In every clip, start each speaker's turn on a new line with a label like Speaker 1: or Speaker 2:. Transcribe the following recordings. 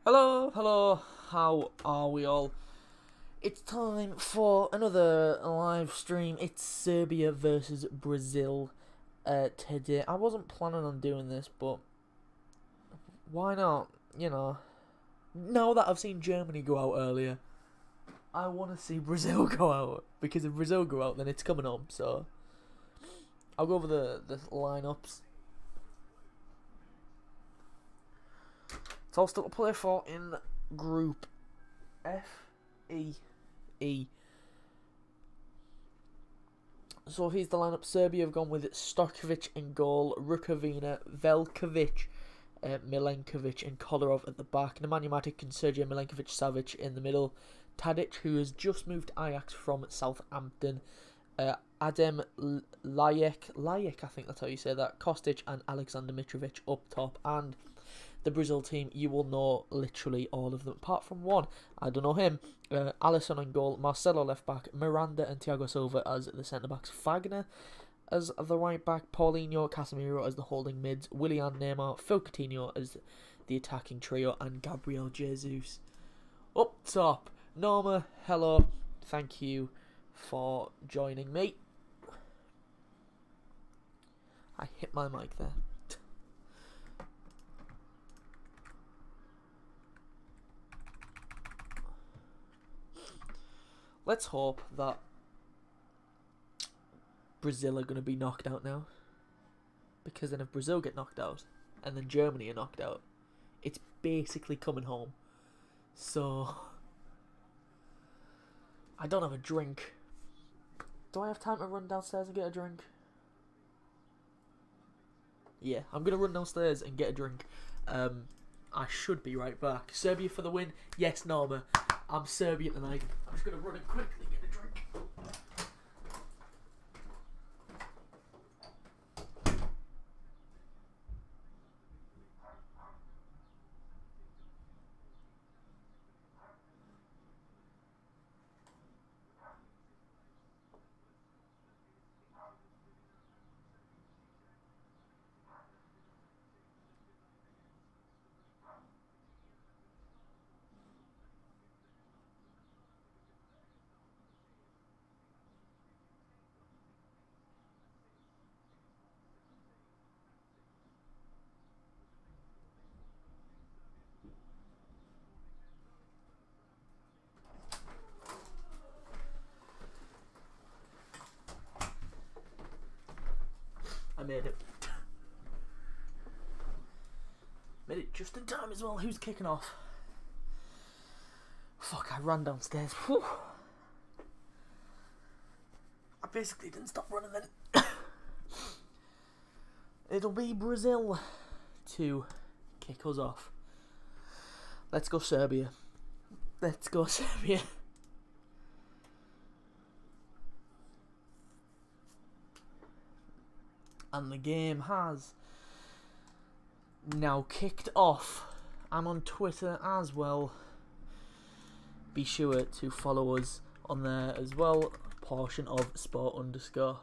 Speaker 1: Hello, hello, how are we all? It's time for another live stream. It's Serbia versus Brazil today. I wasn't planning on doing this, but why not? You know, now that I've seen Germany go out earlier, I want to see Brazil go out. Because if Brazil go out, then it's coming home, so I'll go over the lineups. It's all still to play for in Group F, E. So here's the lineup. Serbia have gone with Stojkovic in goal, Rukavina, Velkovic, Milenkovic and Kolarov at the back, Nemanja Matic and Sergej Milenkovic-Savic in the middle, Tadic, who has just moved Ajax from Southampton, Adem Lajek, I think that's how you say that, Kostic and Alexander Mitrovic up top, and the Brazil team, you will know literally all of them, apart from one. I don't know him. Alisson in goal, Marcelo left back, Miranda and Thiago Silva as the centre backs, Fagner as the right back, Paulinho, Casemiro as the holding mids, Willian, Neymar, Phil Coutinho as the attacking trio, and Gabriel Jesus. Up top, Norma, hello, thank you for joining me. I hit my mic there. Let's hope that Brazil are going to be knocked out now. Because then if Brazil get knocked out, and then Germany are knocked out, it's basically coming home. So, I don't have a drink. Do I have time to run downstairs and get a drink? Yeah, I'm going to run downstairs and get a drink. I should be right back. Serbia for the win. Yes, Norma. I'm Serbian tonight. I'm just going to run it quickly and get a drink. I made it. Made it just in time as well. Who's kicking off? Fuck, I ran downstairs. Whew. I basically didn't stop running then. It'll be Brazil to kick us off. Let's go Serbia. Let's go Serbia. And the game has now kicked off. I'm on Twitter as well. Be sure to follow us on there as well. Portion of sport_.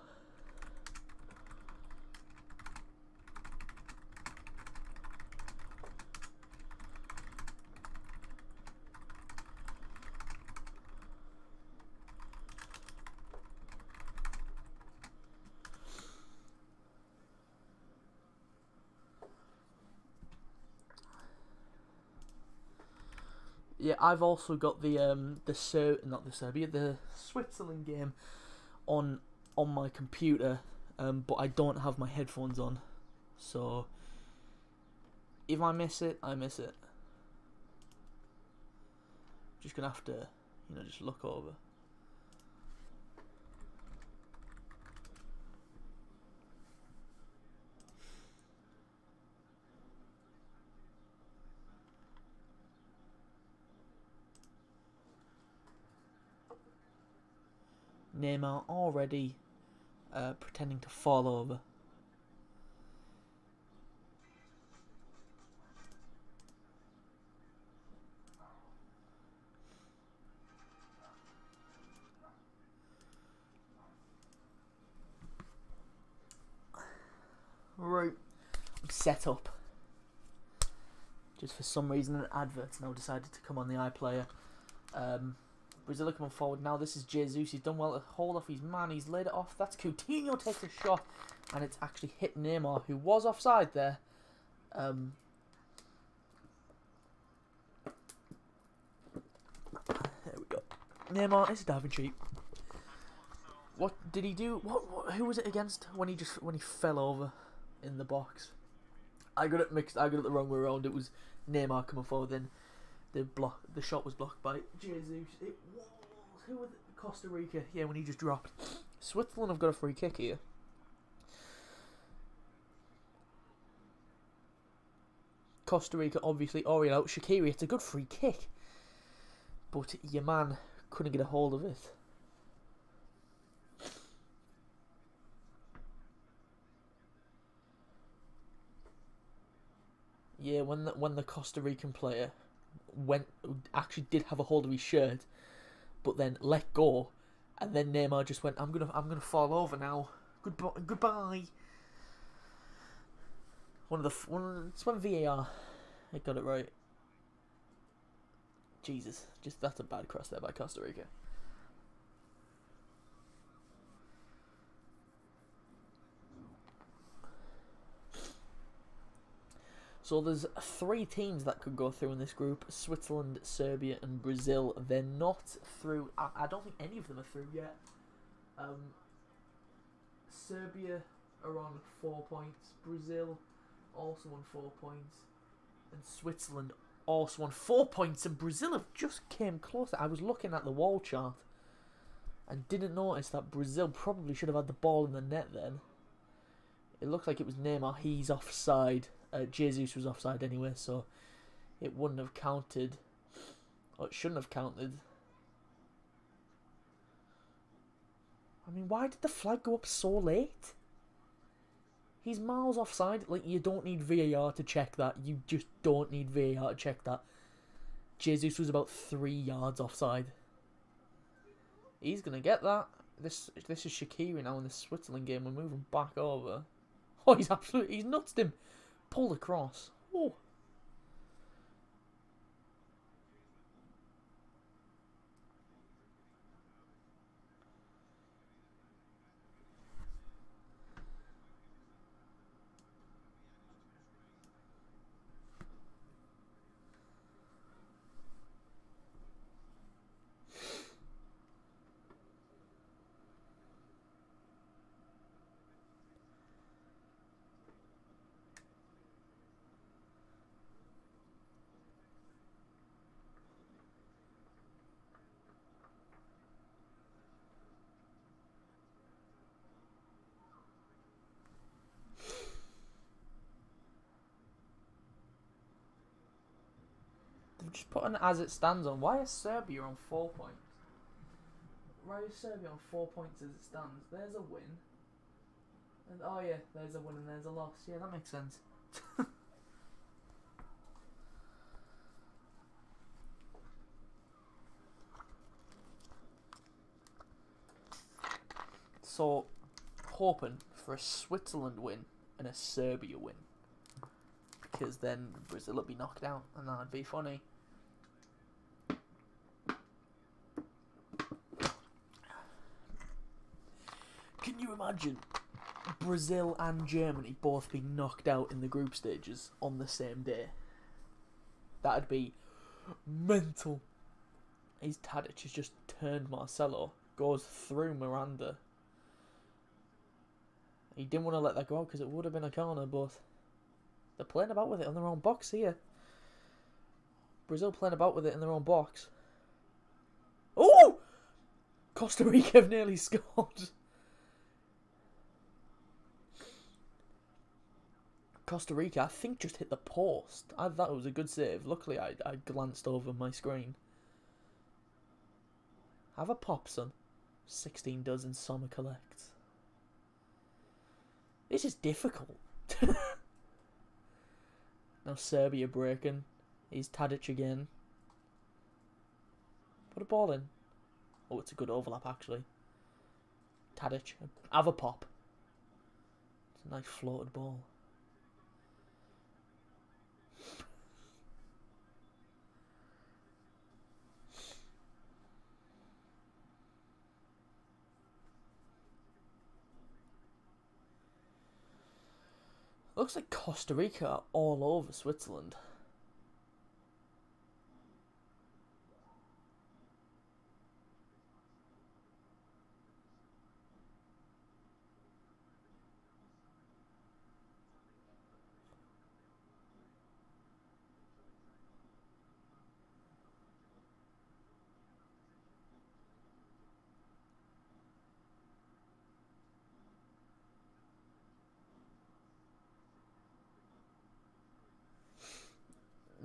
Speaker 1: Yeah, I've also got the Switzerland game on my computer, but I don't have my headphones on, so if I miss it, I miss it. Just gonna have to, just look over. Neymar already pretending to fall over. Right, I'm set up. Just for some reason, an advert now decided to come on the iPlayer. Brazil coming forward now. This is Jesus. He's done well to hold off his man. He's laid it off. That's Coutinho takes a shot, and it's actually hit Neymar, who was offside there. There we go. Neymar is diving cheap. What did he do? Who was it against when he fell over in the box? I got it mixed. I got it the wrong way around. It was Neymar coming forward. Then the shot was blocked by Jesus. It was who was it? Costa Rica. Yeah, when he just dropped. Switzerland have got a free kick here. Costa Rica obviously already out. Shaqiri, it's a good free kick, but your man couldn't get a hold of it. Yeah, when the Costa Rican player actually did have a hold of his shirt, but then let go, and then Neymar just went, I'm gonna fall over now. Goodbye. It's when VAR got it right. Jesus, that's a bad cross there by Costa Rica. So there's 3 teams that could go through in this group: Switzerland, Serbia, and Brazil. They're not through. I don't think any of them are through yet. Serbia are on 4 points. Brazil also on 4 points, and Switzerland also on 4 points. And Brazil have just came closer. I was looking at the wall chart and didn't notice that Brazil probably should have had the ball in the net then. It looks like it was Neymar. He's offside. Jesus was offside anyway, so it wouldn't have counted. Or it shouldn't have counted. I mean, why did the flag go up so late? He's miles offside. Like, you don't need VAR to check that. You just don't need VAR to check that. Jesus was about 3 yards offside. He's going to get that. This is Shaqiri now in the Switzerland game. We're moving back over. Oh, he's nutsed him. Pulled across. Oh. Just put an as it stands on. Why is Serbia on 4 points? Why is Serbia on 4 points as it stands? There's a win. And oh yeah, there's a win and there's a loss. Yeah, that makes sense. So, hoping for a Switzerland win and a Serbia win. Because then Brazil would be knocked out and that'd be funny. Can you imagine Brazil and Germany both being knocked out in the group stages on the same day? That'd be mental. His Tadic has just turned Marcelo, goes through Miranda. He didn't want to let that go out because it would have been a corner, but they're playing about with it on their own box here. Brazil playing about with it in their own box. Oh! Costa Rica have nearly scored. Costa Rica, I think, just hit the post. I thought it was a good save. Luckily, I glanced over my screen. Have a pop, son. 16 does and Sommer collects. This is difficult. Now Serbia breaking. He's Tadic again. Put a ball in. Oh, it's a good overlap, actually. Tadic. Have a pop. It's a nice floated ball. Looks like Costa Rica are all over Switzerland.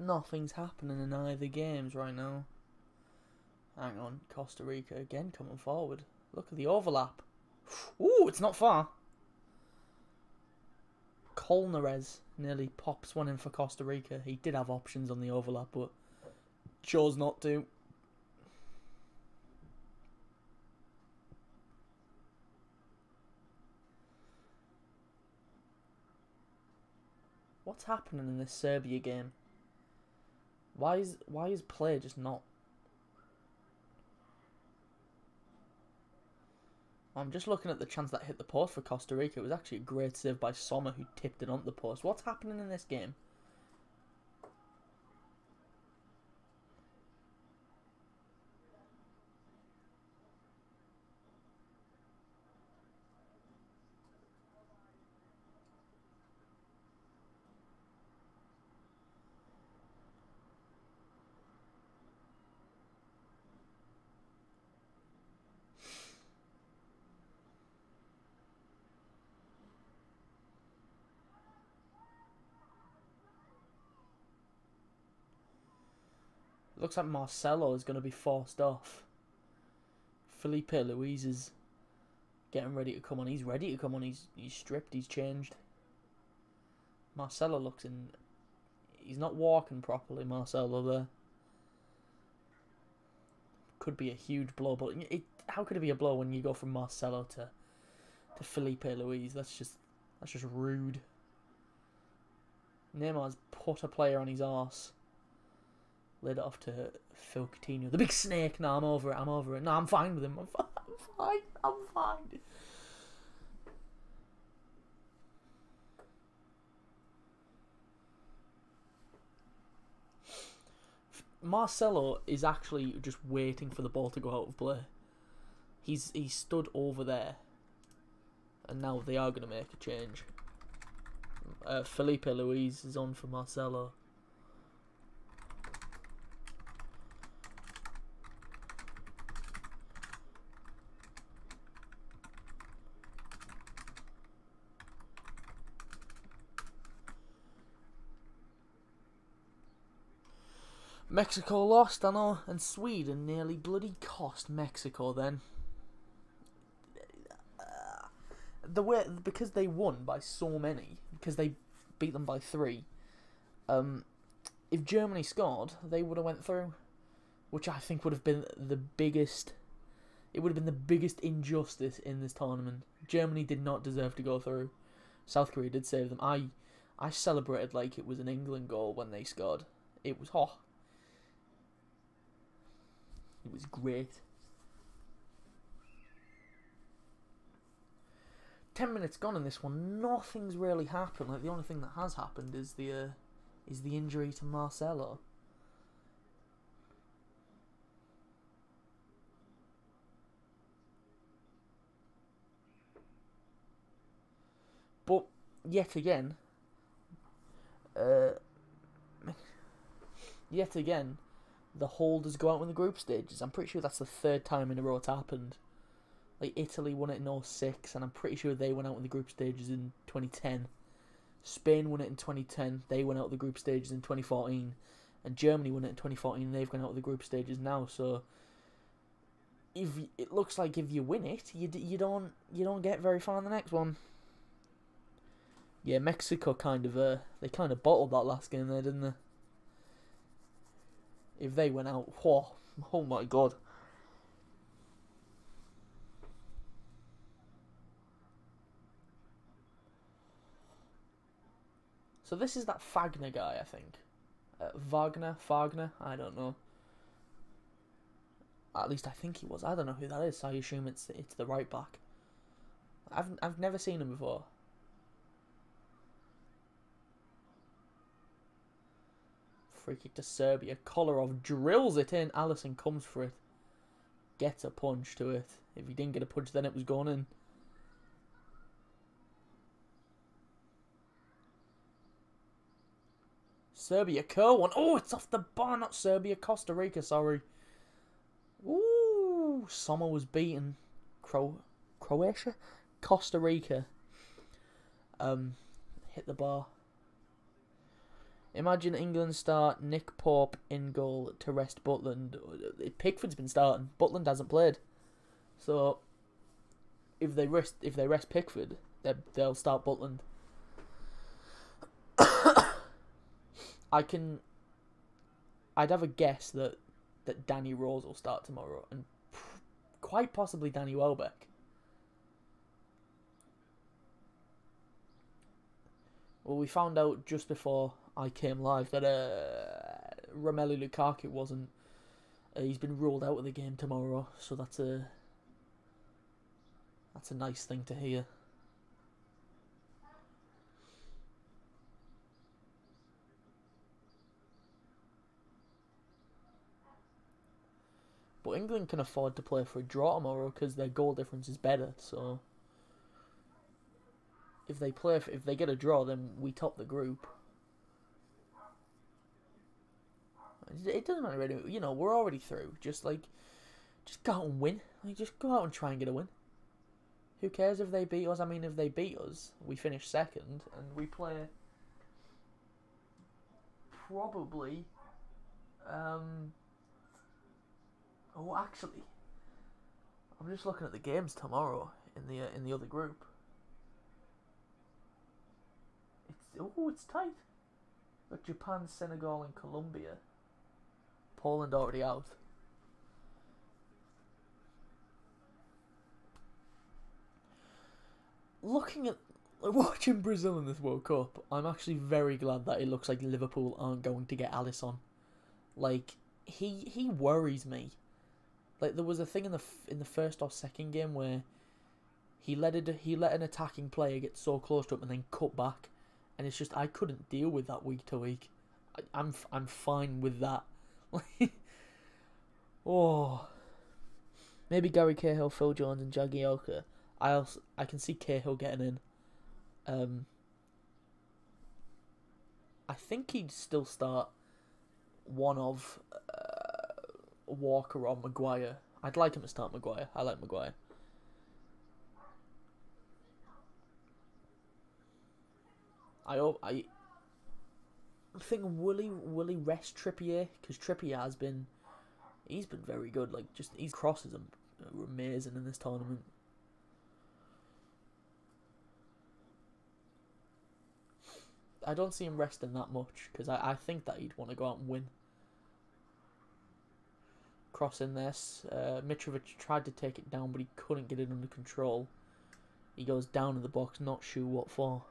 Speaker 1: Nothing's happening in either games right now. Hang on, Costa Rica again coming forward. Look at the overlap. Ooh, it's not far. Colnares nearly pops one in for Costa Rica. He did have options on the overlap, but chose not to. What's happening in this Serbia game? Why is play just not? I'm just looking at the chance that hit the post for Costa Rica. It was actually a great save by Sommer, who tipped it onto the post. What's happening in this game? Looks like Marcelo is going to be forced off. Felipe Luis is getting ready to come on. He's ready to come on. He's stripped. He's changed. Marcelo looks in. He's not walking properly, Marcelo, there. Could be a huge blow, but how could it be a blow when you go from Marcelo to Felipe Luis? That's just rude. Neymar's put a player on his arse. Laid it off to Phil Coutinho. The big snake. No, I'm over it. No, I'm fine with him. I'm fine. Marcelo is actually just waiting for the ball to go out of play. He's stood over there. And now they are going to make a change. Felipe Luis is on for Marcelo. Mexico lost, I know, and Sweden nearly bloody cost Mexico then. Because they won by so many, because they beat them by 3. If Germany scored, they would have went through, which I think would have been the biggest. It would have been the biggest injustice in this tournament. Germany did not deserve to go through. South Korea did save them. I celebrated like it was an England goal when they scored. It was hot. It was great. 10 minutes gone in this one. Nothing's really happened. Like the only thing that has happened is the injury to Marcelo. But yet again, the holders go out in the group stages. I'm pretty sure that's the 3rd time in a row it's happened. Like Italy won it in 2006, and I'm pretty sure they went out in the group stages in 2010. Spain won it in 2010. They went out of the group stages in 2014, and Germany won it in 2014. And they've gone out of the group stages now. So if it looks like if you win it, you don't get very far in the next one. Yeah, Mexico kind of bottled that last game there, didn't they? If they went out, oh my god. So this is that Fagner guy, I think. Wagner, I don't know. At least I think he was. I don't know who that is, so I assume it's the right back. I've never seen him before. Free kick to Serbia. Kolarov drills it in. Alisson comes for it. Gets a punch to it. If he didn't get a punch, then it was going in. Serbia, Kerr1. Oh, it's off the bar, not Serbia. Costa Rica, sorry. Ooh, Sommer was beaten. Croatia? Costa Rica. Hit the bar. Imagine England start Nick Pope in goal to rest Butland. Pickford's been starting. Butland hasn't played. So if they rest Pickford, they'll start Butland. I'd have a guess that Danny Rose will start tomorrow, and quite possibly Danny Welbeck. Well, we found out just before I came live that Romelu Lukaku wasn't. He's been ruled out of the game tomorrow, so that's a nice thing to hear. But England can afford to play for a draw tomorrow because their goal difference is better. So if they get a draw, then we top the group. It doesn't matter really. You know, we're already through. Just go out and win. Just go out and try and get a win. Who cares if they beat us? I mean, if they beat us, we finish second and we play probably. Oh, actually, I'm just looking at the games tomorrow in the other group. It's tight. Got Japan, Senegal, and Colombia. Poland already out. Watching Brazil in this World Cup, I'm actually very glad that it looks like Liverpool aren't going to get Alisson. Like he worries me. Like there was a thing in the first or second game where he let an attacking player get so close to him and then cut back, and it's just I couldn't deal with that week to week. I'm fine with that. Oh, maybe Gary Cahill, Phil Jones, and Jagielka. I can see Cahill getting in. I think he'd still start one of Walker or Maguire. I'd like him to start Maguire. I like Maguire. I'm thinking will he rest Trippier, because Trippier he's been very good. Like his crosses are amazing in this tournament. I don't see him resting that much because I think that he'd want to go out and win. Cross in this. Mitrovic tried to take it down, but he couldn't get it under control. He goes down in the box, not sure what for.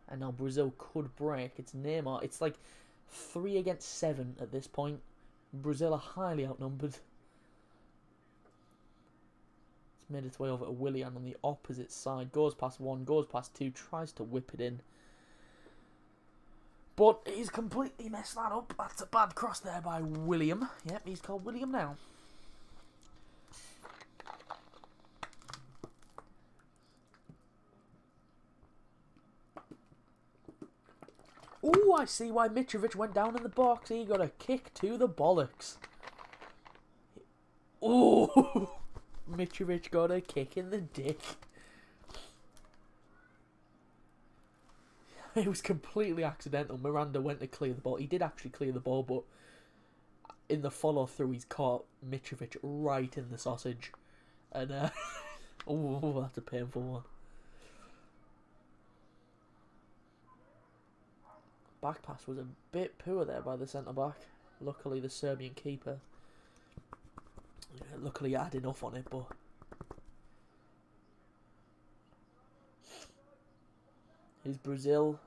Speaker 1: And now Brazil could break. It's Neymar. It's like 3 against 7 at this point. Brazil are highly outnumbered. It's made its way over to Willian on the opposite side. Goes past 1, goes past 2, tries to whip it in. But he's completely messed that up. That's a bad cross there by William. Yep, he's called William now. Ooh, I see why Mitrovic went down in the box. He got a kick to the bollocks. Ooh, Mitrovic got a kick in the dick. It was completely accidental. Miranda went to clear the ball. He did actually clear the ball, but in the follow-through, he's caught Mitrovic right in the sausage. And, oh, that's a painful one. Back pass was a bit poor there by the centre-back. Luckily, the Serbian keeper. Luckily, he had enough on it, but... Is Brazil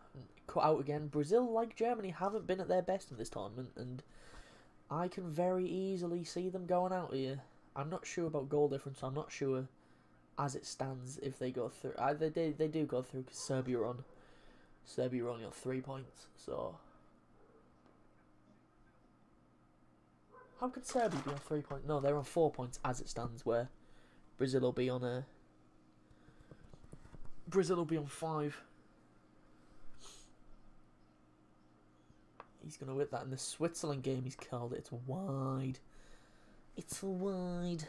Speaker 1: cut out again? Brazil, like Germany, haven't been at their best in this tournament, and I can very easily see them going out here. I'm not sure about goal difference. I'm not sure, as it stands, if they go through. They do go through because Serbia are only on 3 points. So How could Serbia be on 3 points? No, they're on 4 points as it stands, where Brazil will be on a... Brazil will be on 5. He's going to hit that in the Switzerland game, he's called it. It's wide. It's wide.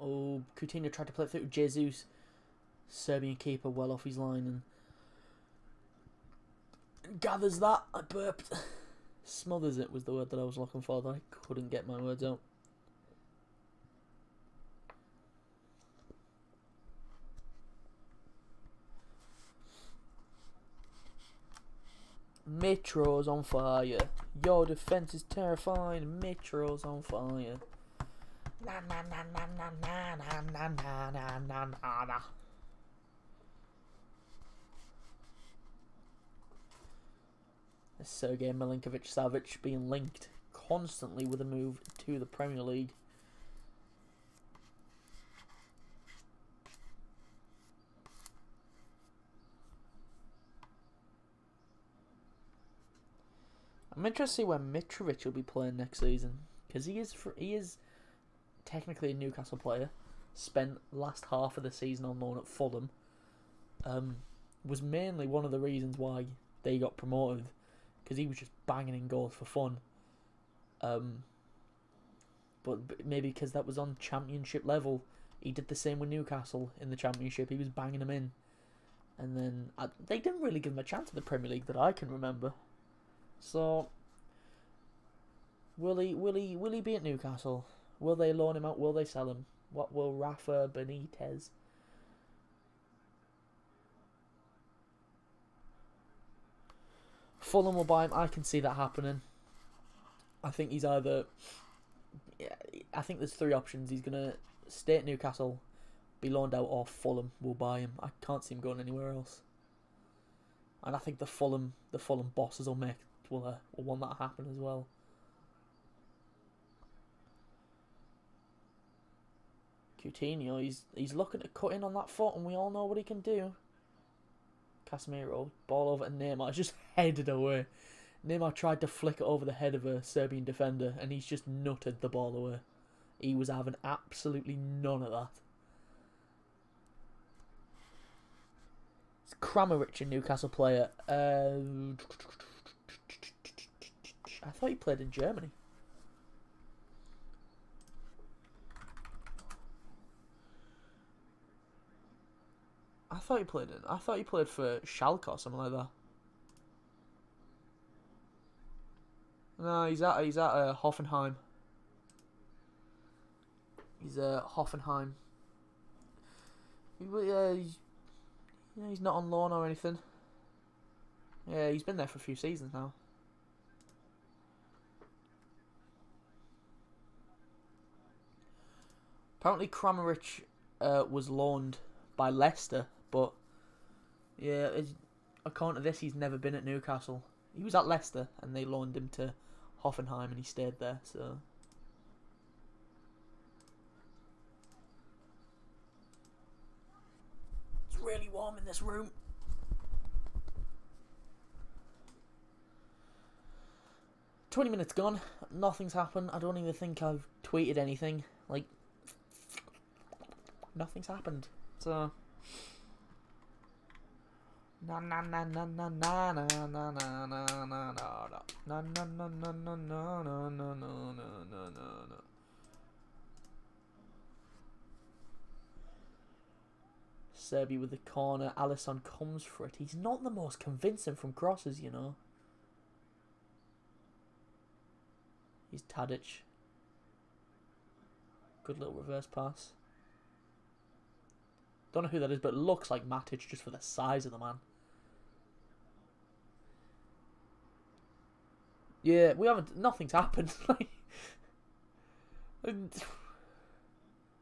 Speaker 1: Oh, Coutinho tried to play it through Jesus. Serbian keeper well off his line and gathers that. I burped. Smothers it was the word that I was looking for, that I couldn't get my words out. Metro's on fire. Your defense is terrifying. Metro's on fire. Na na na na na na na na na na na na. Sergei Milinkovic-Savic being linked constantly with a move to the Premier League. I'm interested to see where Mitrovic will be playing next season, because he is technically a Newcastle player. Spent last half of the season on loan at Fulham. Was mainly one of the reasons why they got promoted, because he was just banging in goals for fun. But maybe because that was on Championship level, he did the same with Newcastle in the Championship. He was banging them in, and then they didn't really give him a chance in the Premier League that I can remember. So, will he be at Newcastle? Will they loan him out? Will they sell him? What will Rafa Benitez? Fulham will buy him. I can see that happening. I think he's either... I think there's 3 options. He's going to stay at Newcastle, be loaned out, or Fulham will buy him. I can't see him going anywhere else. And I think the Fulham bosses will want that to happen as well. Coutinho, he's looking to cut in on that foot, and we all know what he can do. Casemiro, ball over to Neymar, just headed away. Neymar tried to flick it over the head of a Serbian defender, and he's just nutted the ball away. He was having absolutely none of that. It's Kramaric, a Newcastle player. I thought he played in Germany. I thought he played for Schalke or something like that. No, he's at Hoffenheim. He's Hoffenheim. He's not on loan or anything. Yeah, he's been there for a few seasons now. Apparently Kramaric was loaned by Leicester, but yeah, according to this, he's never been at Newcastle. He was at Leicester, and they loaned him to Hoffenheim, and he stayed there. So it's really warm in this room. "20 minutes gone. Nothing's happened. I don't even think I've tweeted anything. Like, nothing's happened. So na na na na na na na na na na na na na na na na na na na. Serbia with the corner. Alisson comes for it. He's not the most convincing from crosses, you know. He's Tadic. Good little reverse pass. Don't know who that is, but it looks like Matic just for the size of the man. Yeah, nothing's happened.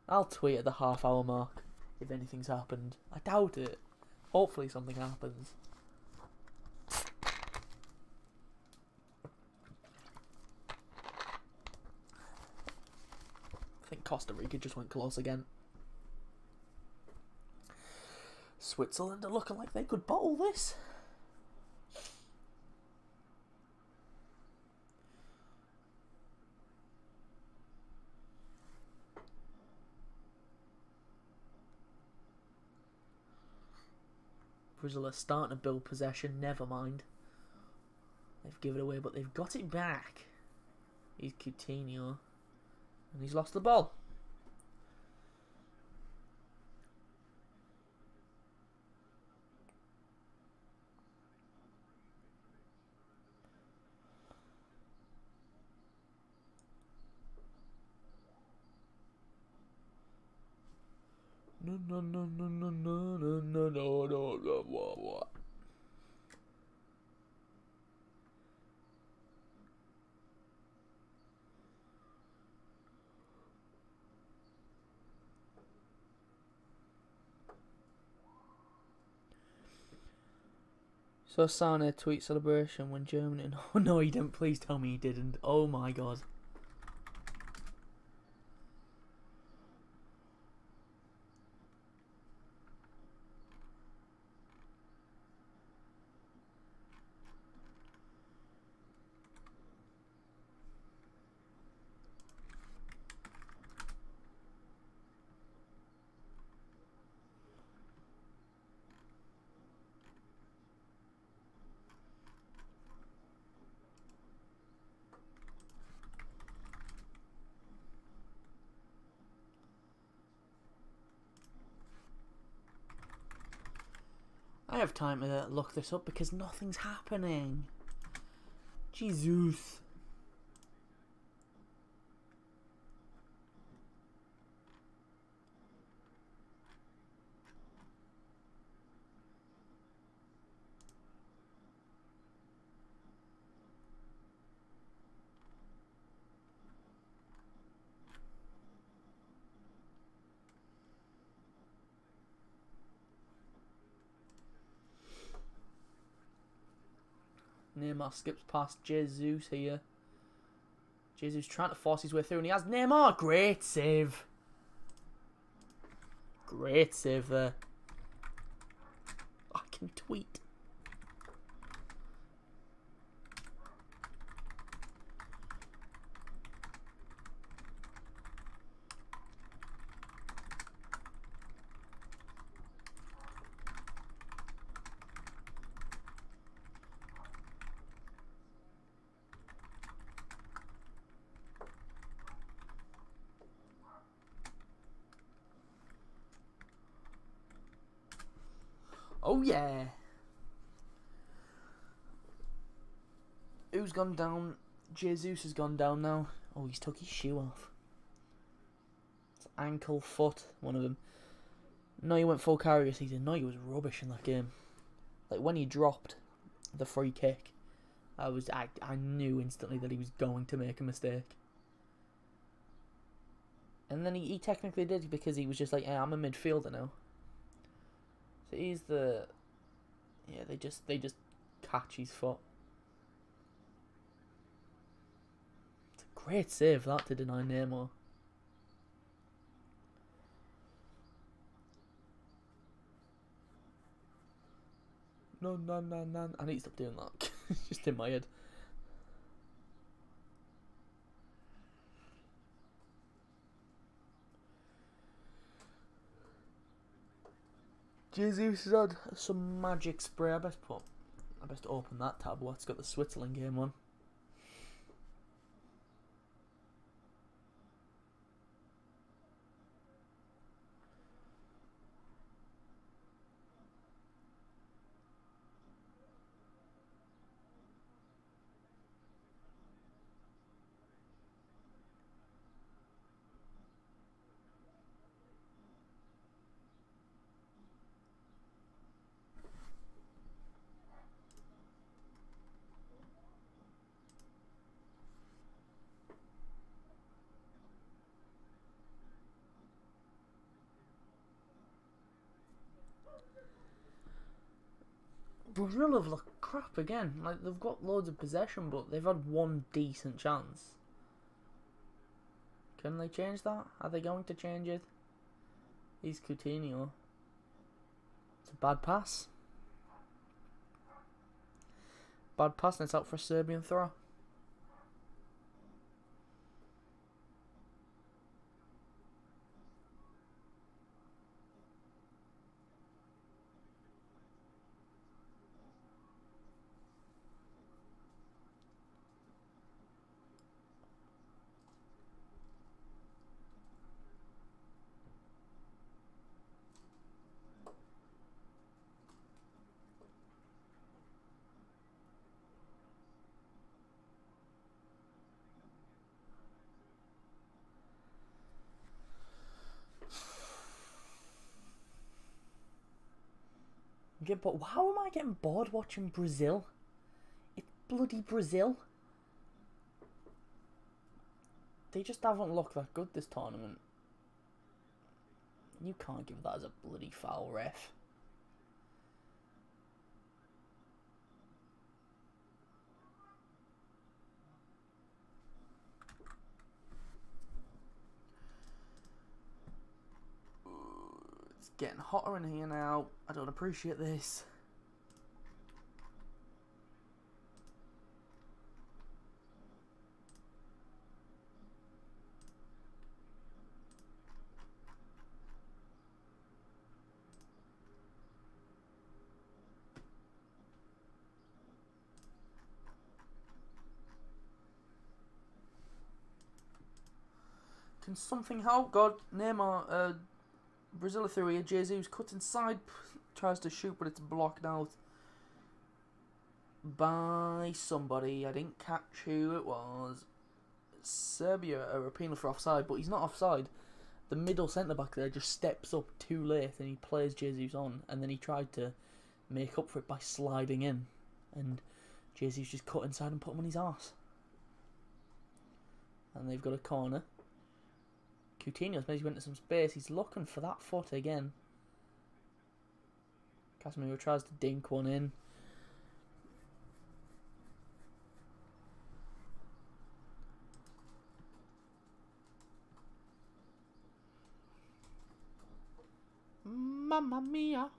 Speaker 1: I'll tweet at the half-hour mark if anything's happened. I doubt it. Hopefully something happens. I think Costa Rica just went close again. Switzerland are looking like they could bottle this. Brazil are starting to build possession, never mind. They've given it away, but they've got it back. He's Coutinho. And he's lost the ball. No. So Sane tweet celebration when Germany... Oh no, he didn't. Please tell me he didn't. Oh my god. I have time to look this up because nothing's happening. Jesus. Neymar skips past Jesus here. Jesus trying to force his way through and he has Neymar. Great save. Great save there. I can tweet. Oh yeah. Who's gone down? Jesus has gone down now. Oh, he's took his shoe off. It's ankle, foot, one of them. No, he went full carry this season. No, he was rubbish in that game. Like when he dropped the free kick, I knew instantly that he was going to make a mistake. And then he technically did because he was just like, hey, I'm a midfielder now. So he's the... Yeah, they just catch his foot. It's a great save, that, to deny Neymar. No. I need to stop doing that. It's just in my head. Jesus has had some magic spray. I best open that tab. What's got the Switzerland game on?
Speaker 2: Brazil have looked crap again. Like, they've got loads of possession, but they've had one decent chance. Can they change that? Are they going to change it? He's Coutinho. It's a bad pass. Bad pass, and it's out for a Serbian throw. Yeah, but how am I getting bored watching Brazil? It's bloody Brazil. They just haven't looked that good this tournament. You can't give that as a bloody foul, ref. It's getting hotter in here now. I don't appreciate this. Can something help? God, Neymar, Brazil through here. Jesus cuts inside, tries to shoot, but it's blocked out by somebody. I didn't catch who it was. Serbia are appealing for offside, but he's not offside. The middle centre back there just steps up too late and he plays Jesus on, and then he tried to make up for it by sliding in, and Jesus just cut inside and put him on his arse. And they've got a corner. Coutinho's maybe went into some space. He's looking for that foot again. Casemiro tries to dink one in. Mamma mia.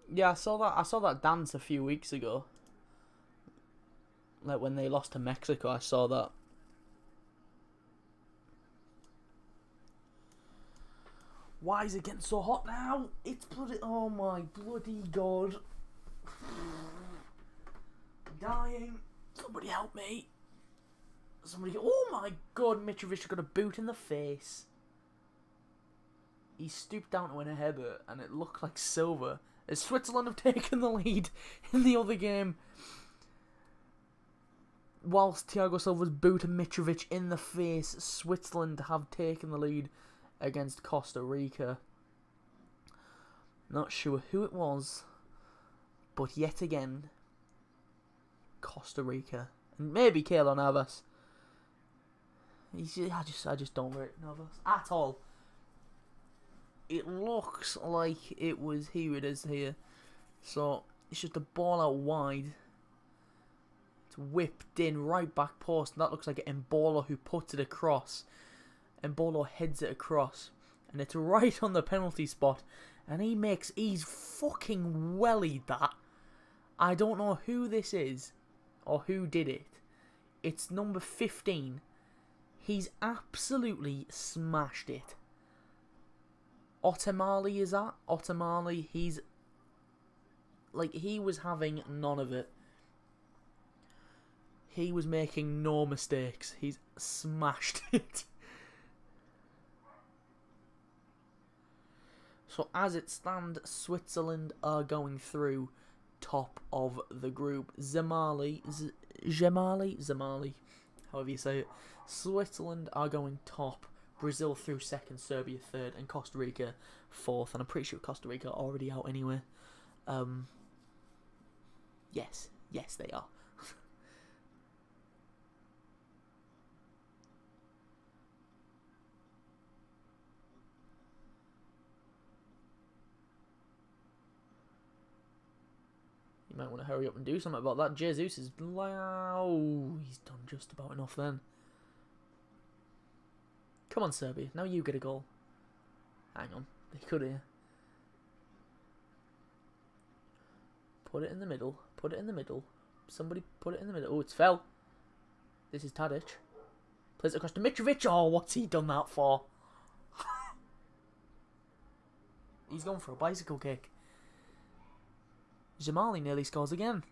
Speaker 2: Yeah, I saw that dance a few weeks ago. Like when they lost to Mexico, I saw that. Why is it getting so hot now? It's bloody... Oh my bloody god. I'm dying. Somebody help me. Somebody... Oh my god, Mitrovic got a boot in the face. He stooped down to win a header and it looked like silver. As Switzerland have taken the lead in the other game, whilst Thiago Silva's booted Mitrovic in the face, Switzerland have taken the lead against Costa Rica. Not sure who it was, but yet again, Costa Rica, and maybe Keylor Navas. I just don't rate Navas at all. It looks like it was here it is here. So it's just a ball out wide. It's whipped in right back post. And that looks like an Embolo who puts it across. Embolo heads it across.
Speaker 1: and it's right on the penalty spot, and he's fucking wellied that. I don't know who this is, or who did it. It's number 15. He's absolutely smashed it. Otomali is that? Otomali, he's... Like, he was having none of it. He was making no mistakes. He's smashed it. So as it stands, Switzerland are going through top of the group. Zamali, however you say it. Switzerland are going top. Brazil through second, Serbia third, and Costa Rica fourth. And I'm pretty sure Costa Rica are already out anyway. Yes, they are. You might want to hurry up and do something about that. Jesus is... Oh, he's done just about enough then. Come on, Serbia. Now you get a goal. Hang on. They could here. Put it in the middle. Put it in the middle. Somebody put it in the middle. Oh, it's fell. This is Tadic. Plays it across to Mitrovic. Oh, what's he done that for? He's going for a bicycle kick. Jamali nearly scores again.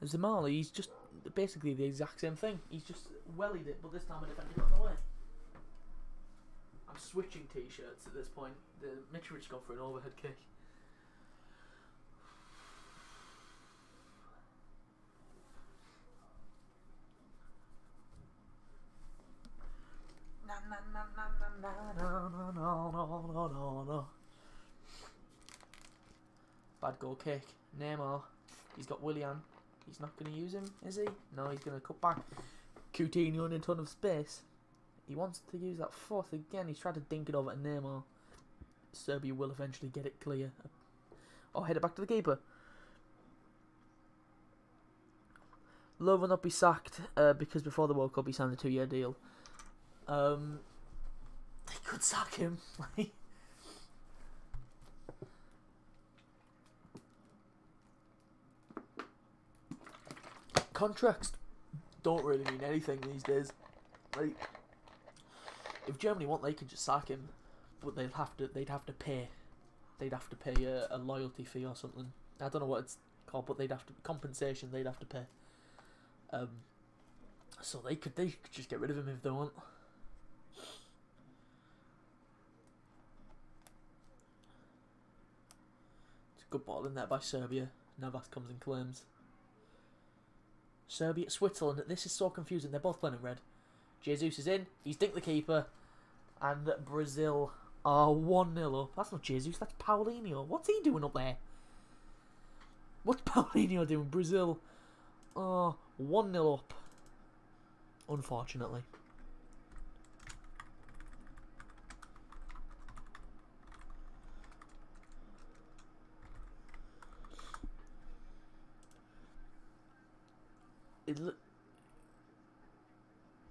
Speaker 1: Zamali, he's just basically the exact same thing. He's just wellied it, but this time a defender got in the way. I'm switching t-shirts at this point. The Mitrovic got for an overhead kick. No. Bad goal kick. Neymar. He's got Willian. He's not going to use him, is he? No, he's going to cut back. Coutinho in a ton of space. He wants to use that fourth again. He's tried to dink it over to Neymar. Serbia will eventually get it clear. Oh, head it back to the keeper. Love will not be sacked because before the World Cup he signed a 2-year deal. They could sack him. Contracts don't really mean anything these days. Like, if Germany want, they could just sack him, but they'd have to pay. They'd have to pay a loyalty fee or something. I don't know what it's called, but they'd have to compensation. They'd have to pay. So they could just get rid of him if they want. It's a good ball in there by Serbia. Navas comes and claims. Serbia, Switzerland. This is so confusing. They're both playing in red. Jesus is in. He's dinked the keeper. And Brazil are 1-0 up. That's not Jesus. That's Paulinho. What's he doing up there? What's Paulinho doing? Brazil. Oh, 1-0 up. Unfortunately.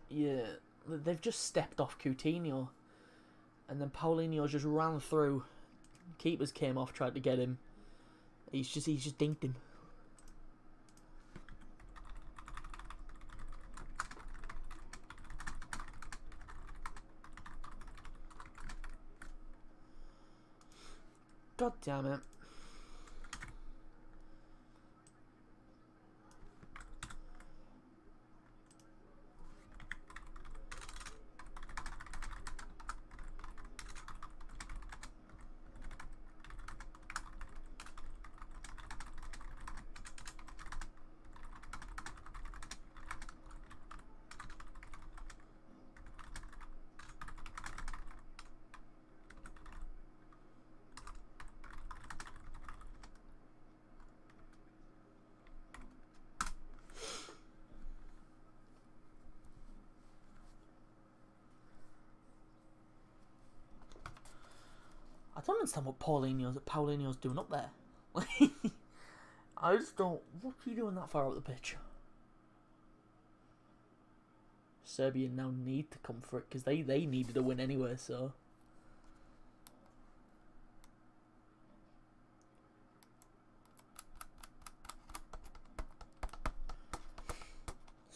Speaker 1: Yeah, they've just stepped off Coutinho, and then Paulinho just ran through. Keepers came off, tried to get him. He's just dinked him. God damn it. I don't understand what Paulinho's doing up there. I just don't... What's he doing that far up the pitch? Serbia now need to come for it because they needed a win anyway. So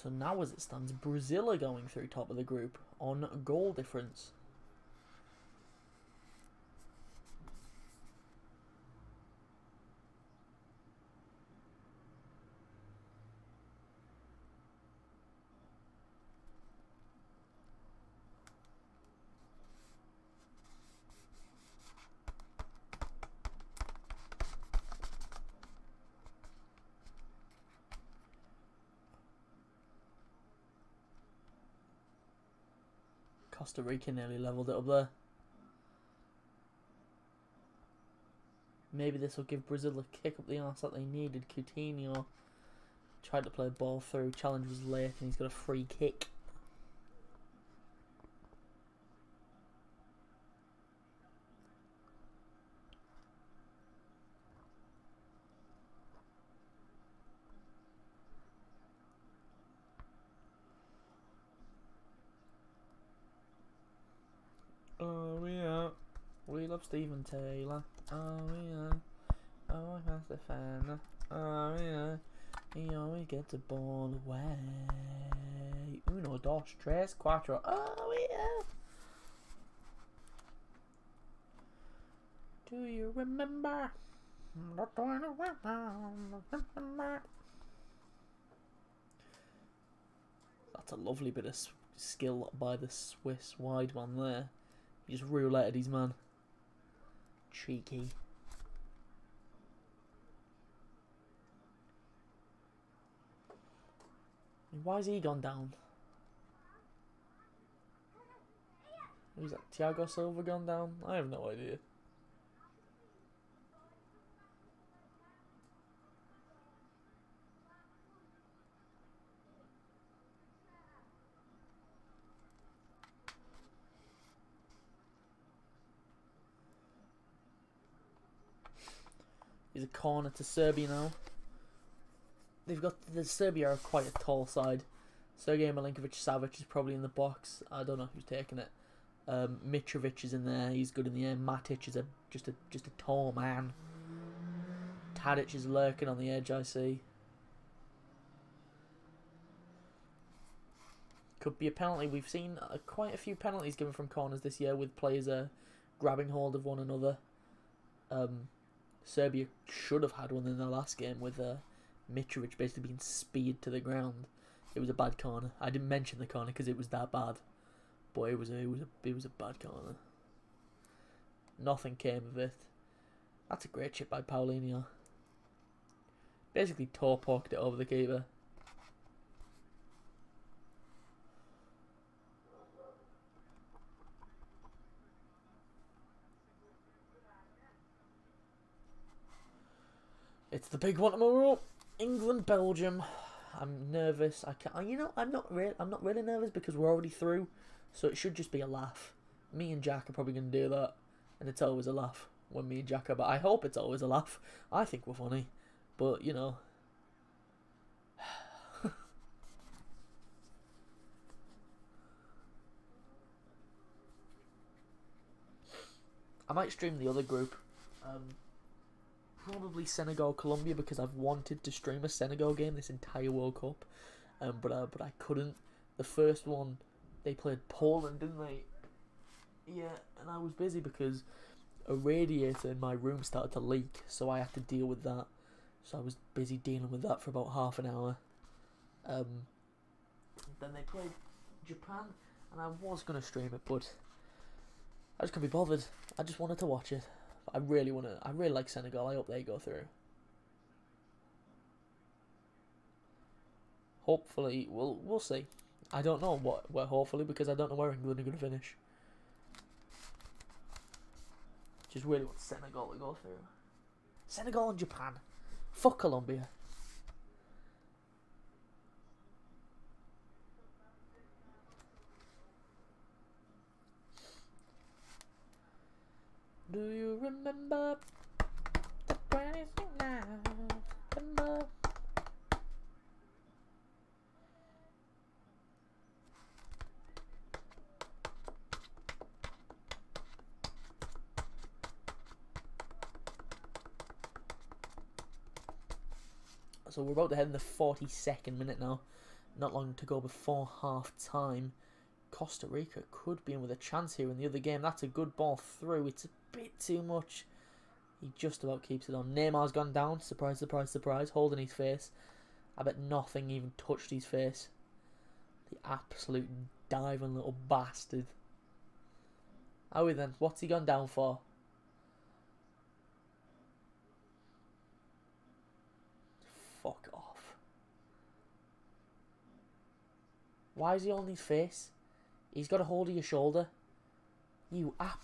Speaker 1: now as it stands, Brazil are going through top of the group on goal difference. Costa Rica nearly levelled it up there. Maybe this will give Brazil a kick up the arse that they needed. Coutinho tried to play a ball through. Challenge was late and he's got a free kick. Oh yeah, we love Stephen Taylor. Oh yeah, oh I can't defend. Oh yeah, he always gets the ball away. Uno, dos, tres, cuatro. Oh yeah. Do you remember? That's a lovely bit of skill by the Swiss wide man there. He just rouletted his man. Cheeky. Why has he gone down? Who's that? Thiago Silva gone down? I have no idea. He's a corner to Serbia now. They've got the Serbia are quite a tall side. Sergej Milinkovic-Savic is probably in the box. I don't know who's taking it. Mitrovic is in there. He's good in the air. Matic is just a tall man. Tadic is lurking on the edge. I see. Could be a penalty. We've seen quite a few penalties given from corners this year with players grabbing hold of one another. Serbia should have had one in their last game with Mitrovic basically being speared to the ground. It was a bad corner. I didn't mention the corner because it was that bad. Boy, it was a bad corner. Nothing came of it. That's a great chip by Paulinho. Basically toe-poked it over the keeper. It's the big one tomorrow. England, Belgium. I'm nervous. I'm not really nervous because we're already through, so it should just be a laugh. Me and Jack are probably gonna do that, and it's always a laugh when me and Jack are. But I hope it's always a laugh. I think we're funny, but you know. I might stream the other group. Probably Senegal, Colombia, because I've wanted to stream a Senegal game this entire World Cup, but I couldn't. The first one, they played Poland, didn't they? Yeah, and I was busy because a radiator in my room started to leak, so I had to deal with that. So I was busy dealing with that for about half an hour. Then they played Japan, and I was gonna stream it, but I just couldn't be bothered. I just wanted to watch it. I really like Senegal. I hope they go through. Hopefully, we'll see. I don't know where hopefully, because I don't know where England are going to finish. Just really want Senegal to go through. Senegal and Japan. Fuck Colombia. Do you remember the 29th of September? So we're about to head in the 42nd minute now. Not long to go before half time. Costa Rica could be in with a chance here in the other game. That's a good ball through. It's a bit too much. He just about keeps it on. Neymar's gone down. Surprise, surprise, surprise. Holding his face. I bet nothing even touched his face. The absolute diving little bastard. How then? What's he gone down for? Fuck off. Why is he on his face? He's got a hold of your shoulder. You oh,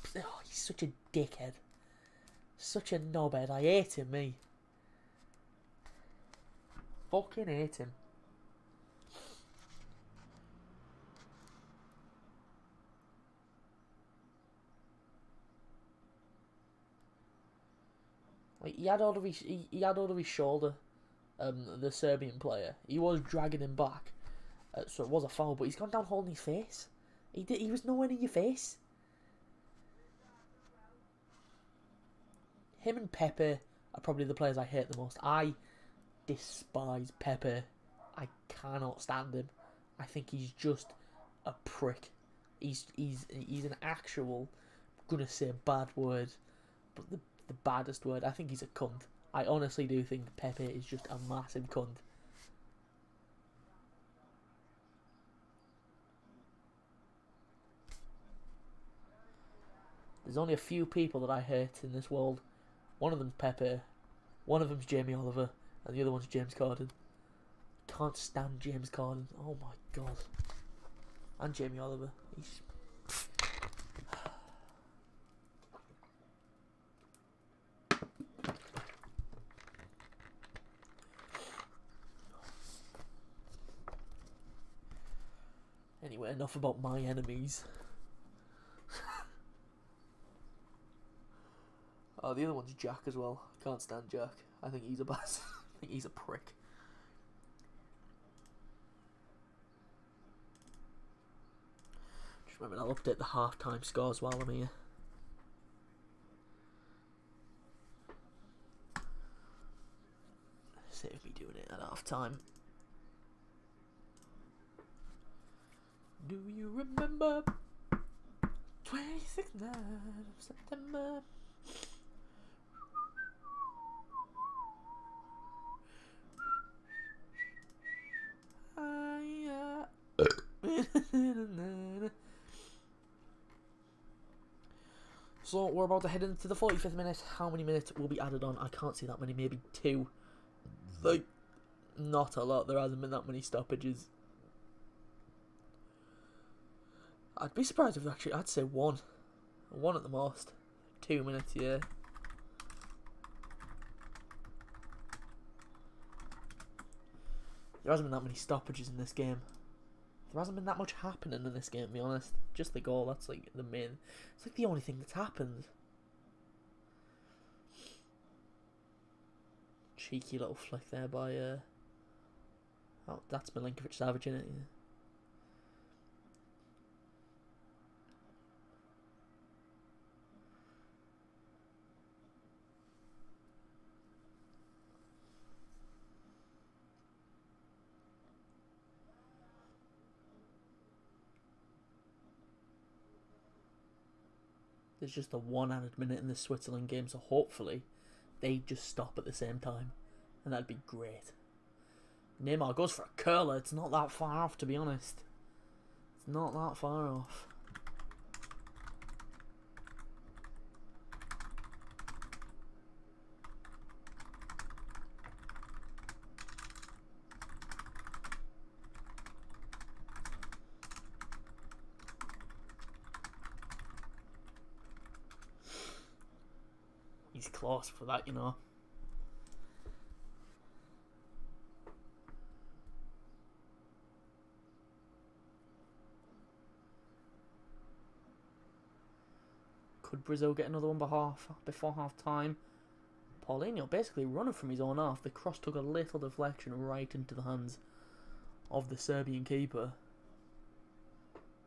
Speaker 1: he's such a dickhead. Such a knobhead. I hate him, me. Fucking hate him. Like, he had hold of his shoulder. The Serbian player. He was dragging him back, so it was a foul. But he's gone down holding his face. He was nowhere near your face. Him and Pepe are probably the players I hate the most. I despise Pepe. I cannot stand him. I think he's just a prick. He's an actual, I'm gonna say a bad word, but the baddest word. I think he's a cunt. I honestly do think Pepe is just a massive cunt. There's only a few people that I hate in this world. One of them's Pepe, one of them's Jamie Oliver, and the other one's James Corden. Can't stand James Corden. Oh my god. And Jamie Oliver. He's... Anyway, enough about my enemies. Oh, the other one's Jack as well. Can't stand Jack. I think he's a bastard. I think he's a prick. Just remember, I'll update the half-time scores while I'm here. Save me doing it at half-time. Do you remember 26th night of September? So we're about to head into the 45th minute. How many minutes will be added on? I can't see that many, maybe 2. Like, not a lot. There hasn't been that many stoppages. I'd be surprised if actually, I'd say 1. 1 at the most. 2 minutes, yeah. There hasn't been that many stoppages in this game. There hasn't been that much happening in this game, to be honest. Just the goal, that's like the main... It's like the only thing that's happened. Cheeky little flick there by... Oh, that's Milinkovic-Savic, innit? Yeah. There's just a 1 added minute in the Switzerland game, so hopefully they just stop at the same time, and that'd be great. Neymar goes for a curler. It's not that far off, to be honest. It's not that far off. He's close for that, you know. Could Brazil get another one before half time? Paulinho basically running from his own half. The cross took a little deflection right into the hands of the Serbian keeper.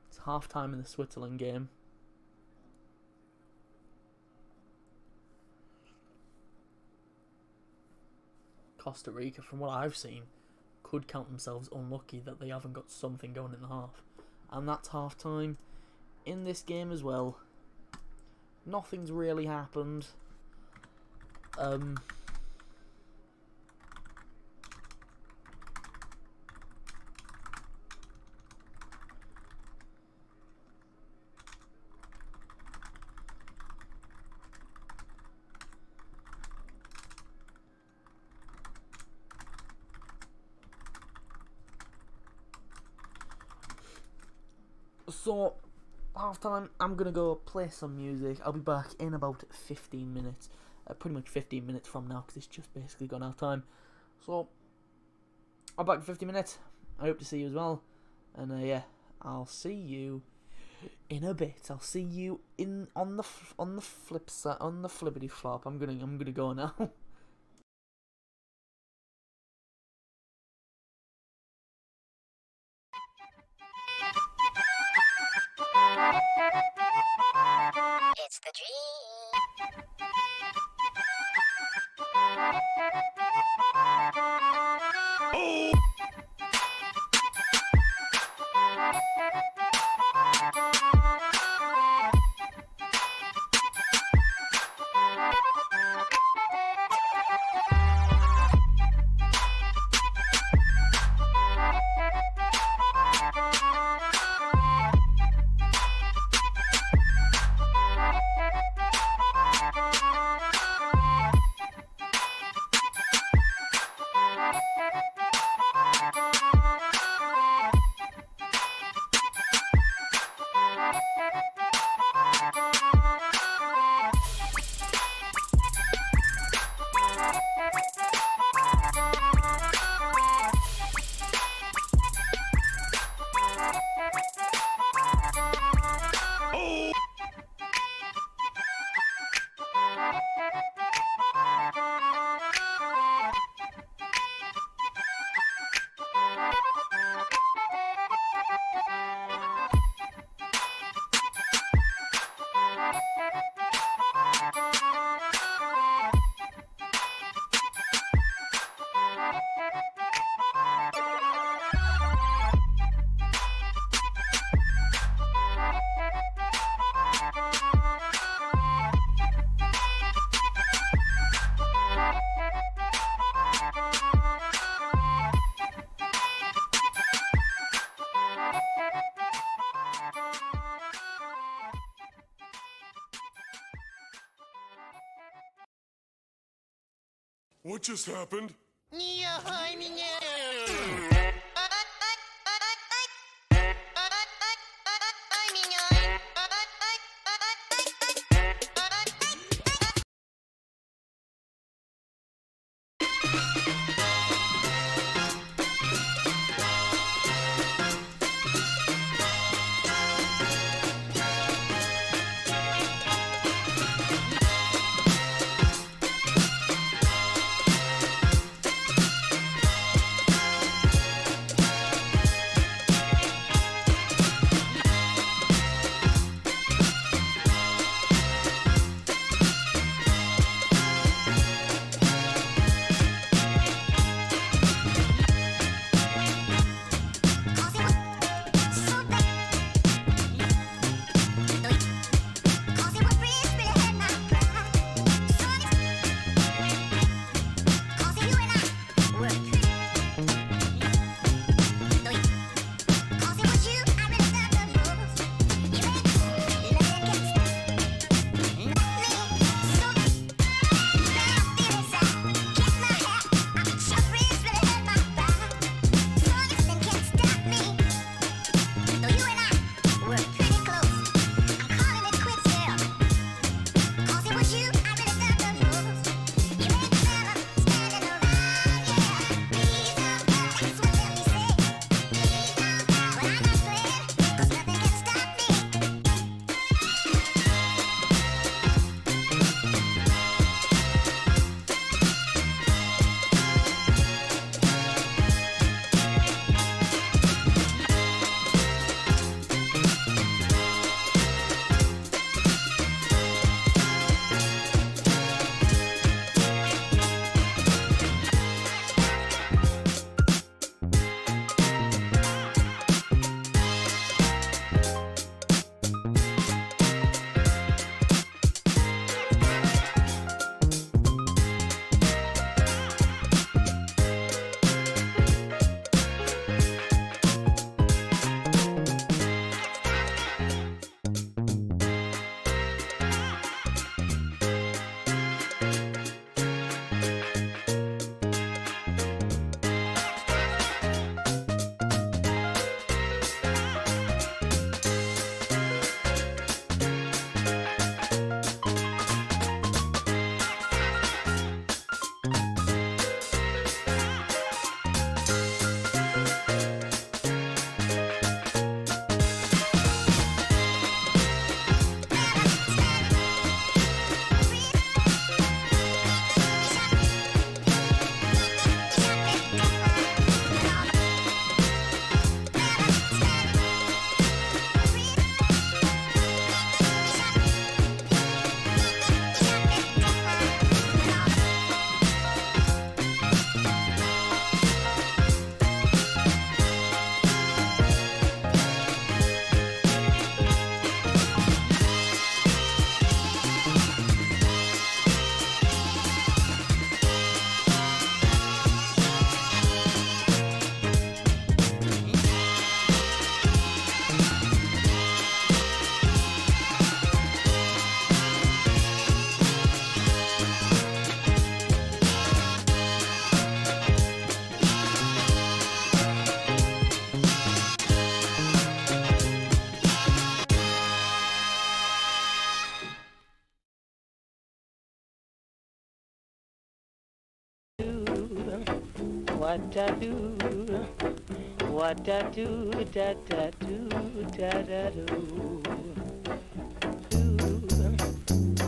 Speaker 1: It's half time in the Switzerland game.
Speaker 2: Costa Rica, from what I've seen, could count themselves unlucky that they haven't got something going in the half. And that's half time in this game as well. Nothing's really happened. So, half time, I'm going to go play some music. I'll be back in about 15 minutes. Pretty much 15 minutes from now, because it's just basically gone half time. So, I'm back in 15 minutes. I hope to see you as well. And yeah, I'll see you in a bit. I'll see you on the flip side, on the flippity flop. I'm gonna go now.
Speaker 3: It's the dream.
Speaker 4: What just happened?
Speaker 5: what I do, what I do, da da do, da da do.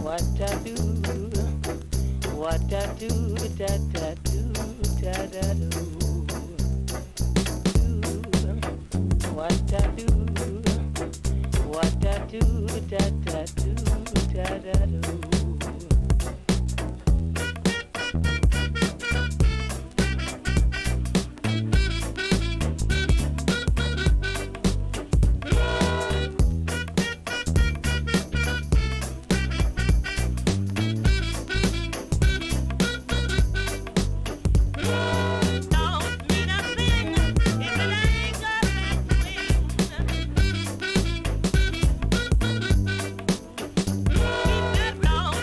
Speaker 5: What I do, what I do, da da do, da da do. What I do, what I do, da da do, da da do.
Speaker 6: Wrong.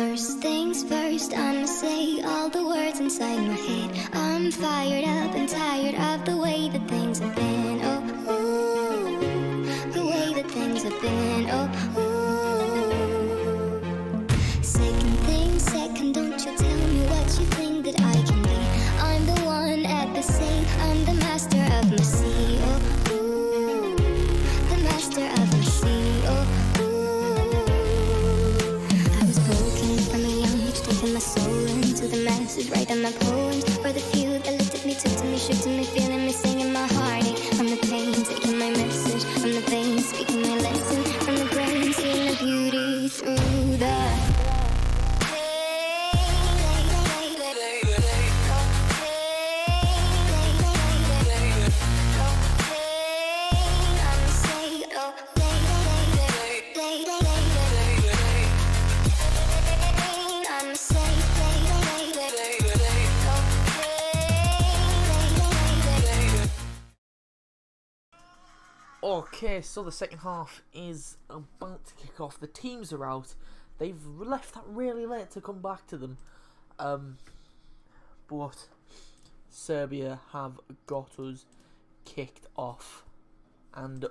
Speaker 6: First things first, I'ma say all the words inside my head. I'm fired up and tired of the way that things have been. Oh, ooh, the way that things have been. Oh, ooh. Second thing second, don't you tell me what you think that I can be. I'm the one at the sea, I'm the master of my sea. Oh, ooh, the master of my sea. Oh, taking my soul into the masses, writing my poems for the few that looked at me, took to me, shook to me, feeling me, singing my heartache from the pain, taking my message from the veins, speaking my lesson from the brain, seeing the beauty through the
Speaker 1: Okay, so the second half is about to kick off. The teams are out. They've left that really late to come back to them. But Serbia have got us kicked off. And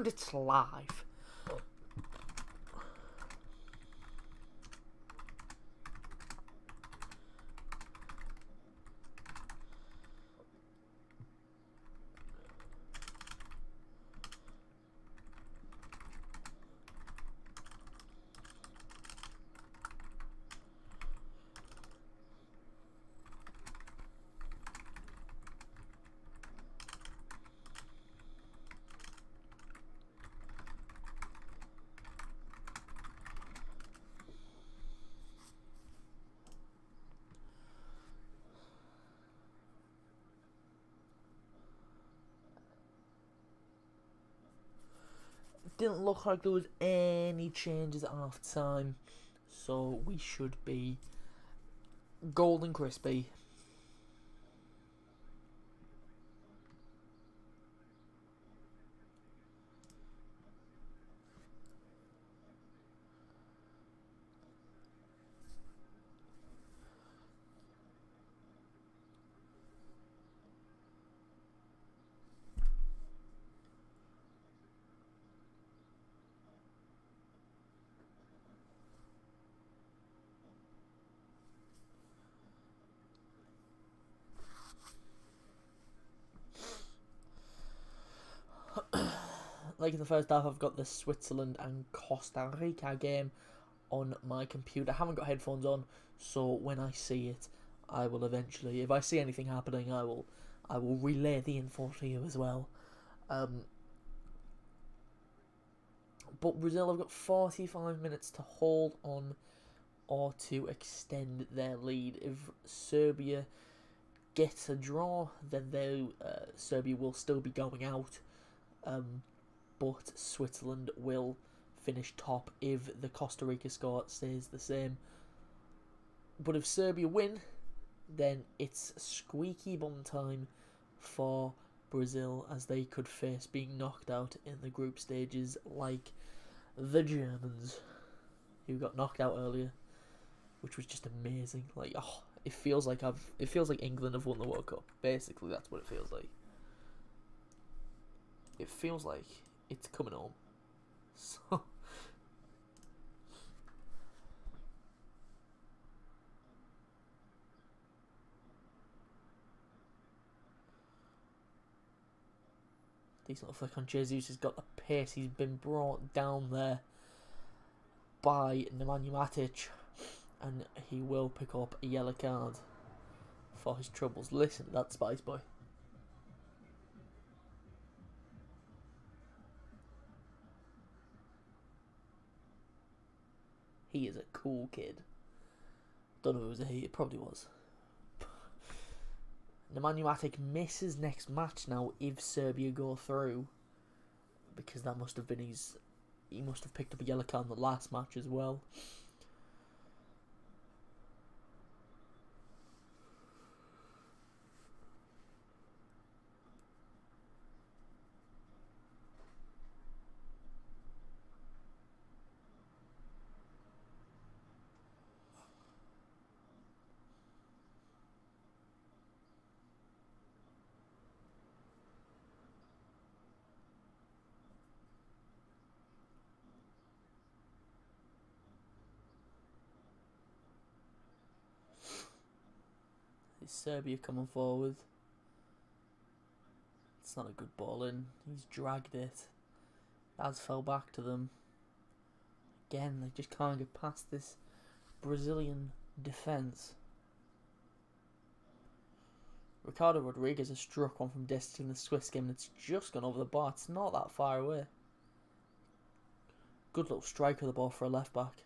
Speaker 1: it's live. Didn't look like there was any changes at half time, so we should be golden crispy. Like in the first half, I've got the Switzerland and Costa Rica game on my computer. I haven't got headphones on, so when I see it, I will eventually, if I see anything happening, I will relay the info to you as well. But Brazil have got 45 minutes to hold on or to extend their lead. If Serbia gets a draw, then Serbia will still be going out. But Switzerland will finish top if the Costa Rica score stays the same. But if Serbia win, then it's squeaky bum time for Brazil, as they could face being knocked out in the group stages like the Germans, who got knocked out earlier, which was just amazing. Like, oh, it feels like England have won the World Cup. Basically, that's what it feels like. It feels like it's coming home. So decent little flick on Jesus. Has got the pace. He's been brought down there by Nemanja Matic, and he will pick up a yellow card for his troubles. Listen to that Spice Boy. He is a cool kid. Don't know if it was a he, it probably was. Nemanja Matic misses next match now if Serbia go through, because that must have been his. He must have picked up a yellow card in the last match as well.
Speaker 2: Is Serbia coming forward? It's not a good ball in. He's dragged it. As fell back to them. Again, they just can't get past this Brazilian defence. Ricardo Rodriguez has struck one from distance in the Swiss game and it's just gone over the bar. It's not that far away. Good little strike of the ball for a left back.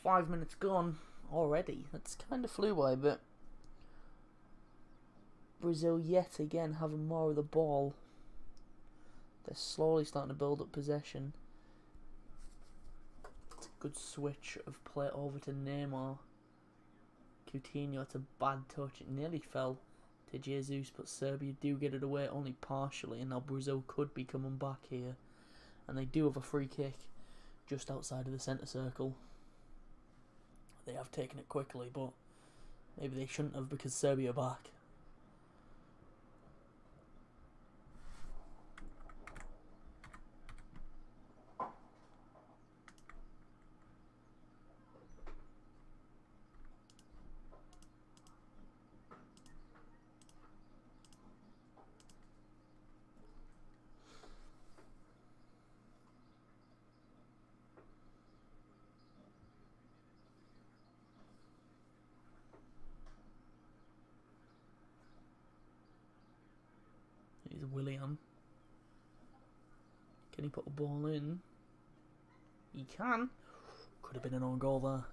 Speaker 2: "5 minutes gone already." That's kind of flew by, but Brazil yet again having more of the ball. They're slowly starting to build up possession. It's a good switch of play over to Neymar. Coutinho, it's a bad touch. It nearly fell to Jesus, but Serbia do get it away only partially, and now Brazil could be coming back here. And they do have a free kick just outside of the centre circle. They have taken it quickly, but maybe they shouldn't have because Serbia are back. Here's William. Can he put a ball in? He can. Could have been an own goal there.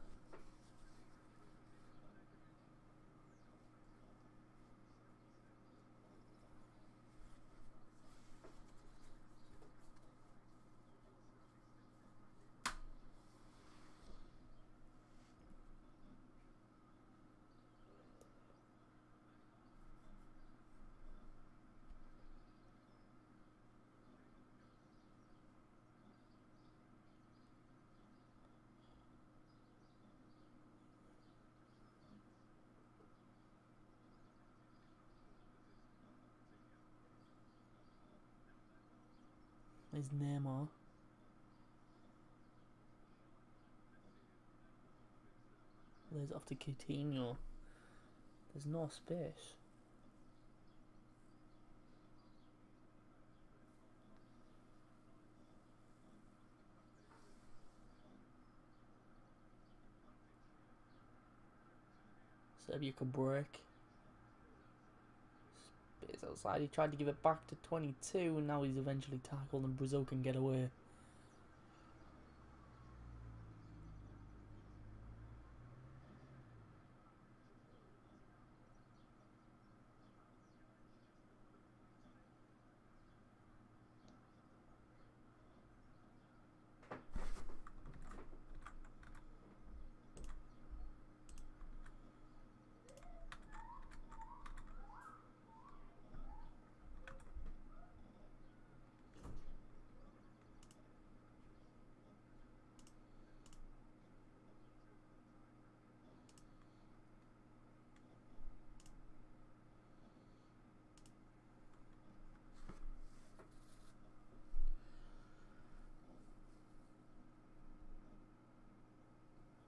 Speaker 2: There's Neymar. There's off to Coutinho. There's no space. Serbia could break. Space outside. He tried to give it back to 22 and now he's eventually tackled and Brazil can get away.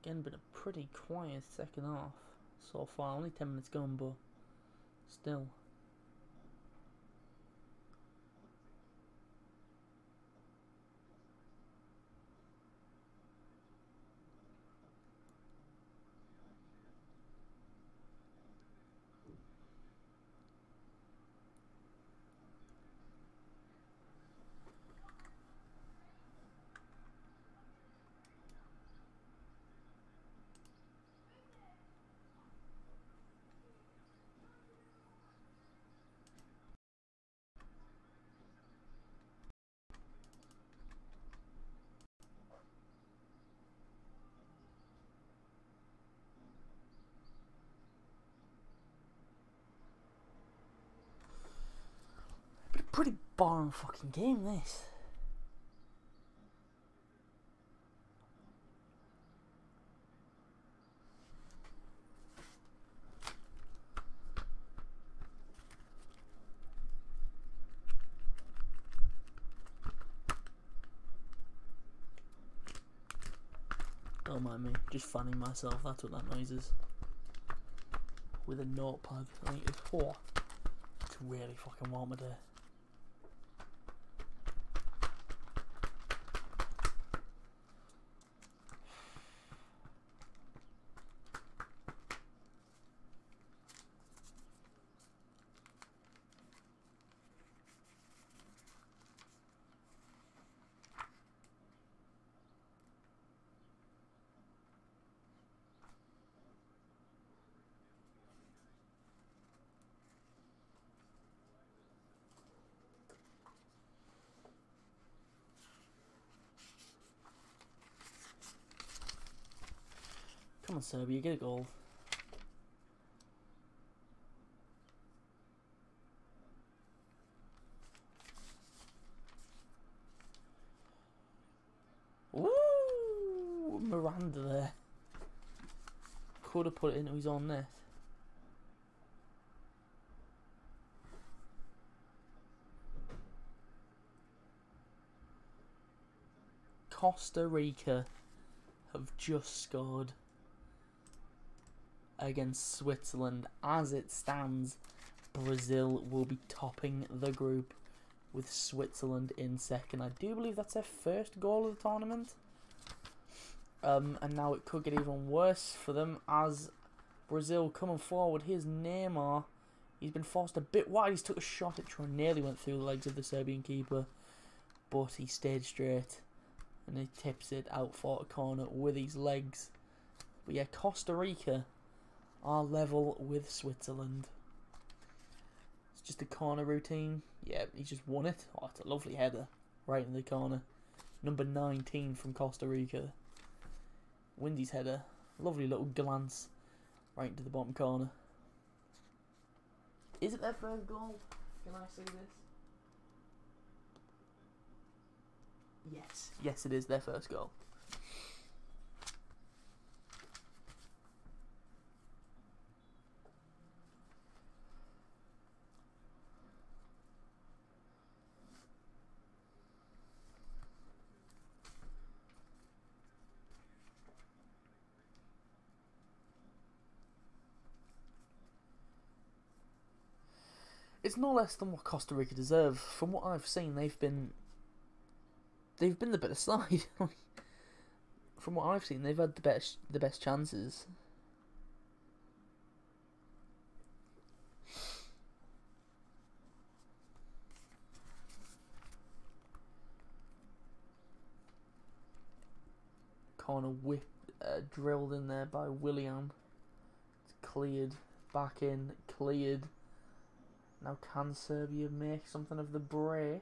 Speaker 2: Again, been a pretty quiet second half so far. Only 10 minutes gone, but still. pretty boring fucking game, this. Don't mind me, just fanning myself, that's what that noise is. With a notepad, I think it's it's really fucking warm today. Come on, Serbia, get a goal. Ooh, Miranda there. Could have put it into his own net. Costa Rica have just scored against Switzerland. As it stands, Brazil will be topping the group with Switzerland in second. I do believe that's their first goal of the tournament. And now it could get even worse for them as Brazil coming forward. Here's Neymar. He's been forced a bit wide. He's took a shot at Troy, nearly went through the legs of the Serbian keeper, but he stayed straight and he tips it out for a corner with his legs. But yeah, Costa Rica are level with Switzerland. It's just a corner routine. Yeah, he just won it. Oh, it's a lovely header right in the corner. Number 19 from Costa Rica. Wins his header. Lovely little glance right into the bottom corner. Is it their first goal? Can I see this? Yes. Yes, it is their first goal. It's no less than what Costa Rica deserve. From what I've seen, they've been the better side. From what I've seen, they've had the best chances. Corner whip drilled in there by Willian. It's cleared, back in, cleared. Now can Serbia make something of the break?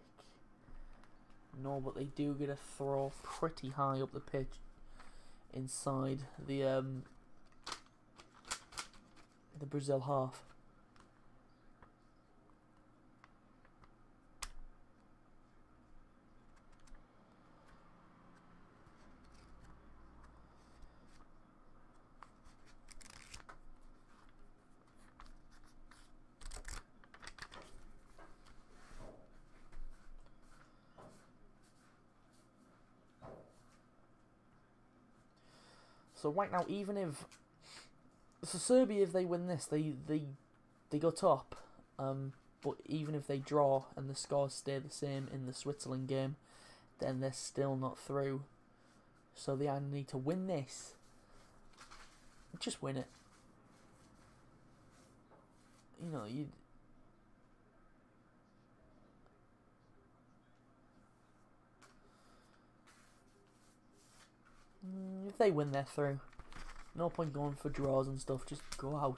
Speaker 2: No, but they do get a throw pretty high up the pitch inside the Brazil half. So right now, even if Serbia, if they win this, they go top. But even if they draw and the scores stay the same in the Switzerland game, then they're still not through. So they either need to win this, just win it. You know, if they win, they're through. No point going for draws and stuff, just go out.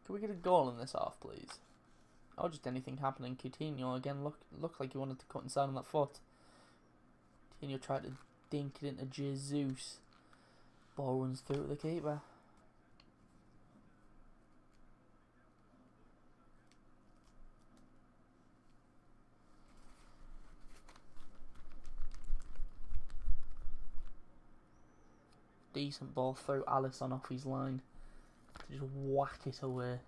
Speaker 2: Can we get a goal in this half, please? Or just anything happening. Coutinho again looked like he wanted to cut inside on that foot. Coutinho tried to dink it into Jesus. Ball runs through to the keeper. Decent ball through Alisson off his line. Just whack it away.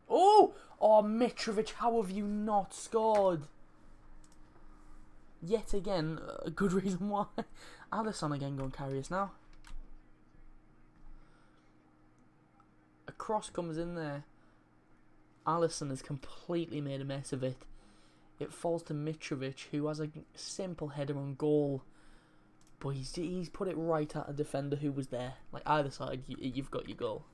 Speaker 2: Oh, Mitrovic, how have you not scored? Yet again, a good reason why. Alisson again going to carry us now. A cross comes in there. Alisson has completely made a mess of it. It falls to Mitrovic, who has a simple header on goal. But he's put it right at a defender who was there. Like either side, you've got your goal.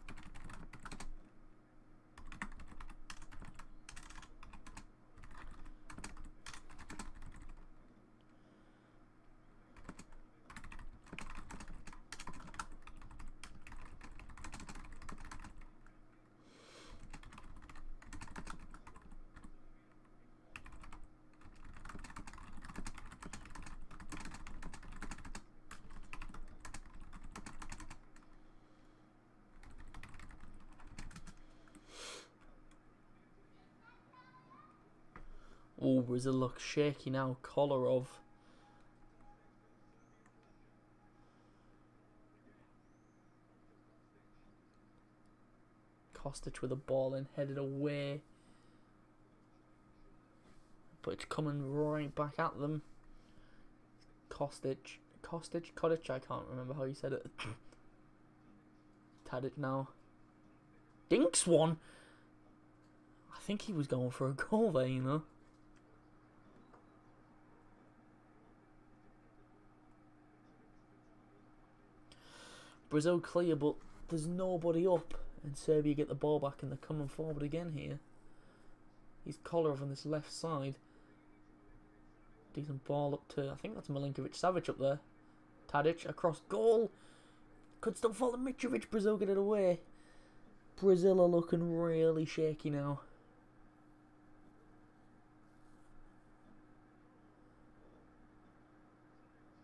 Speaker 2: Oh, Brazil looks shaky now. Kolarov. Kostic with a ball and headed away. But it's coming right back at them. Kostic, I can't remember how you said it. Tadic now. Dinks one. I think he was going for a goal there, you know. Brazil clear, but there's nobody up, and Serbia get the ball back, and they're coming forward again here. He's Kolarov on this left side. Decent ball up to, I think that's Milinkovic-Savic up there. Tadic across goal. Could still fall to Mitrovic. Brazil get it away. Brazil are looking really shaky now.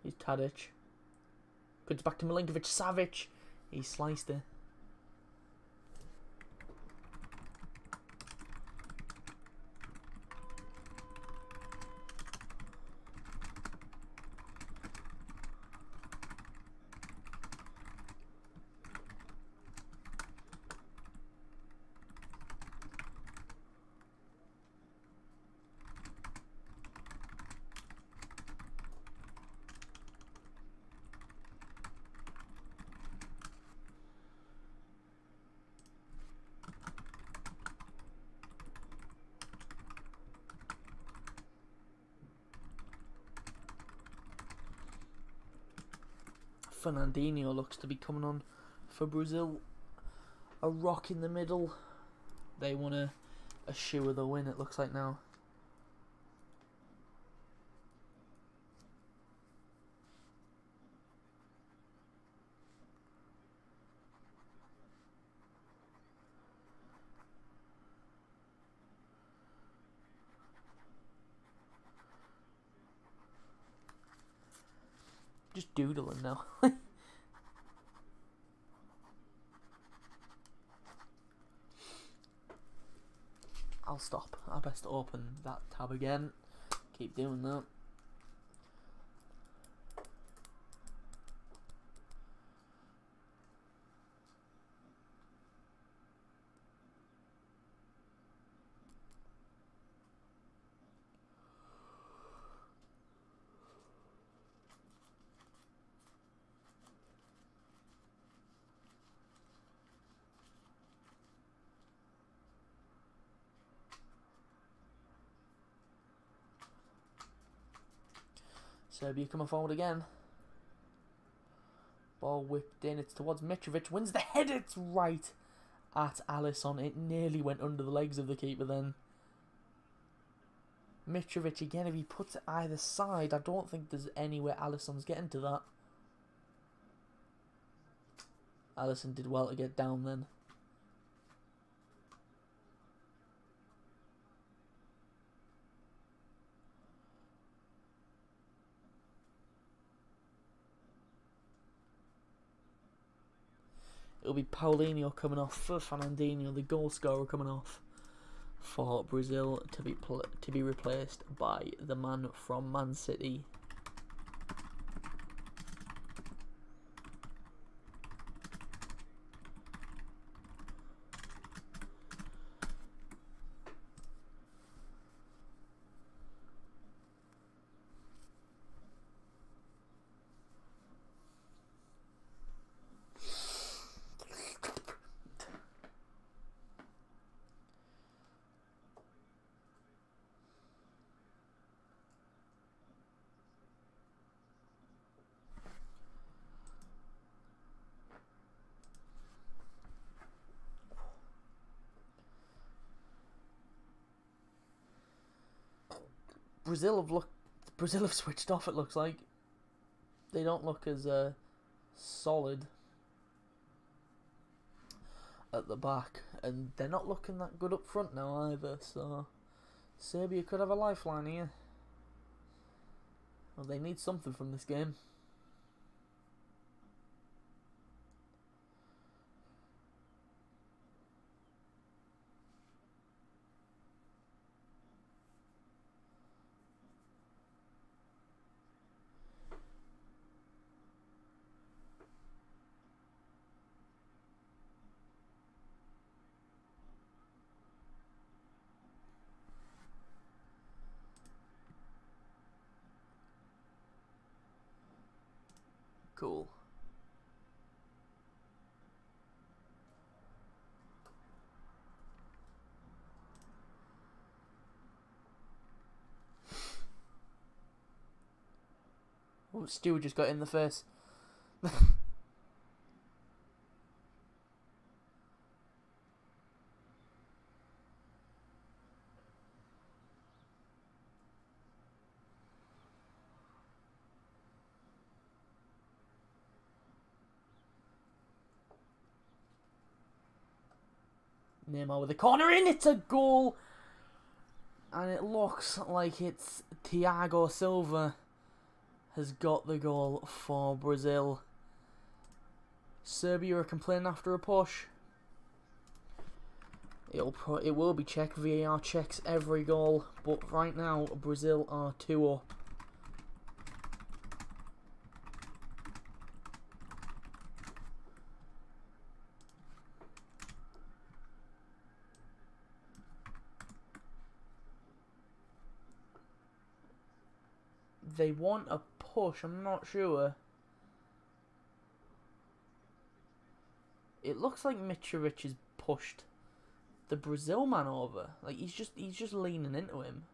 Speaker 2: Here's Tadic. Goods back to Milinkovic-Savic. He sliced it. Fernandinho looks to be coming on for Brazil. A rock in the middle. They want a shoe of the win, it looks like now. Just doodling now. I'll stop. I best open that tab again. Keep doing that. Serbia coming forward again. Ball whipped in. It's towards Mitrovic. Wins the header. It's right at Alisson. It nearly went under the legs of the keeper then. Mitrovic again. If he puts it either side, I don't think there's any way Alisson's getting to that. Alisson did well to get down then. It'll be Paulinho coming off for Fernandinho, the goal scorer coming off for Brazil to be replaced by the man from Man City. Brazil have switched off, it looks like. They don't look as solid at the back, and they're not looking that good up front now either, so Serbia could have a lifeline here. Well, they need something from this game. Cool. Oh, Stu just got in the face. Neymar with a corner in, it's a goal! And it looks like it's Thiago Silva has got the goal for Brazil. Serbia are complaining after a push. It will be checked. VAR checks every goal, but right now Brazil are 2 up. They want a push, I'm not sure. It looks like Mitrovic has pushed the Brazil man over. Like he's just leaning into him.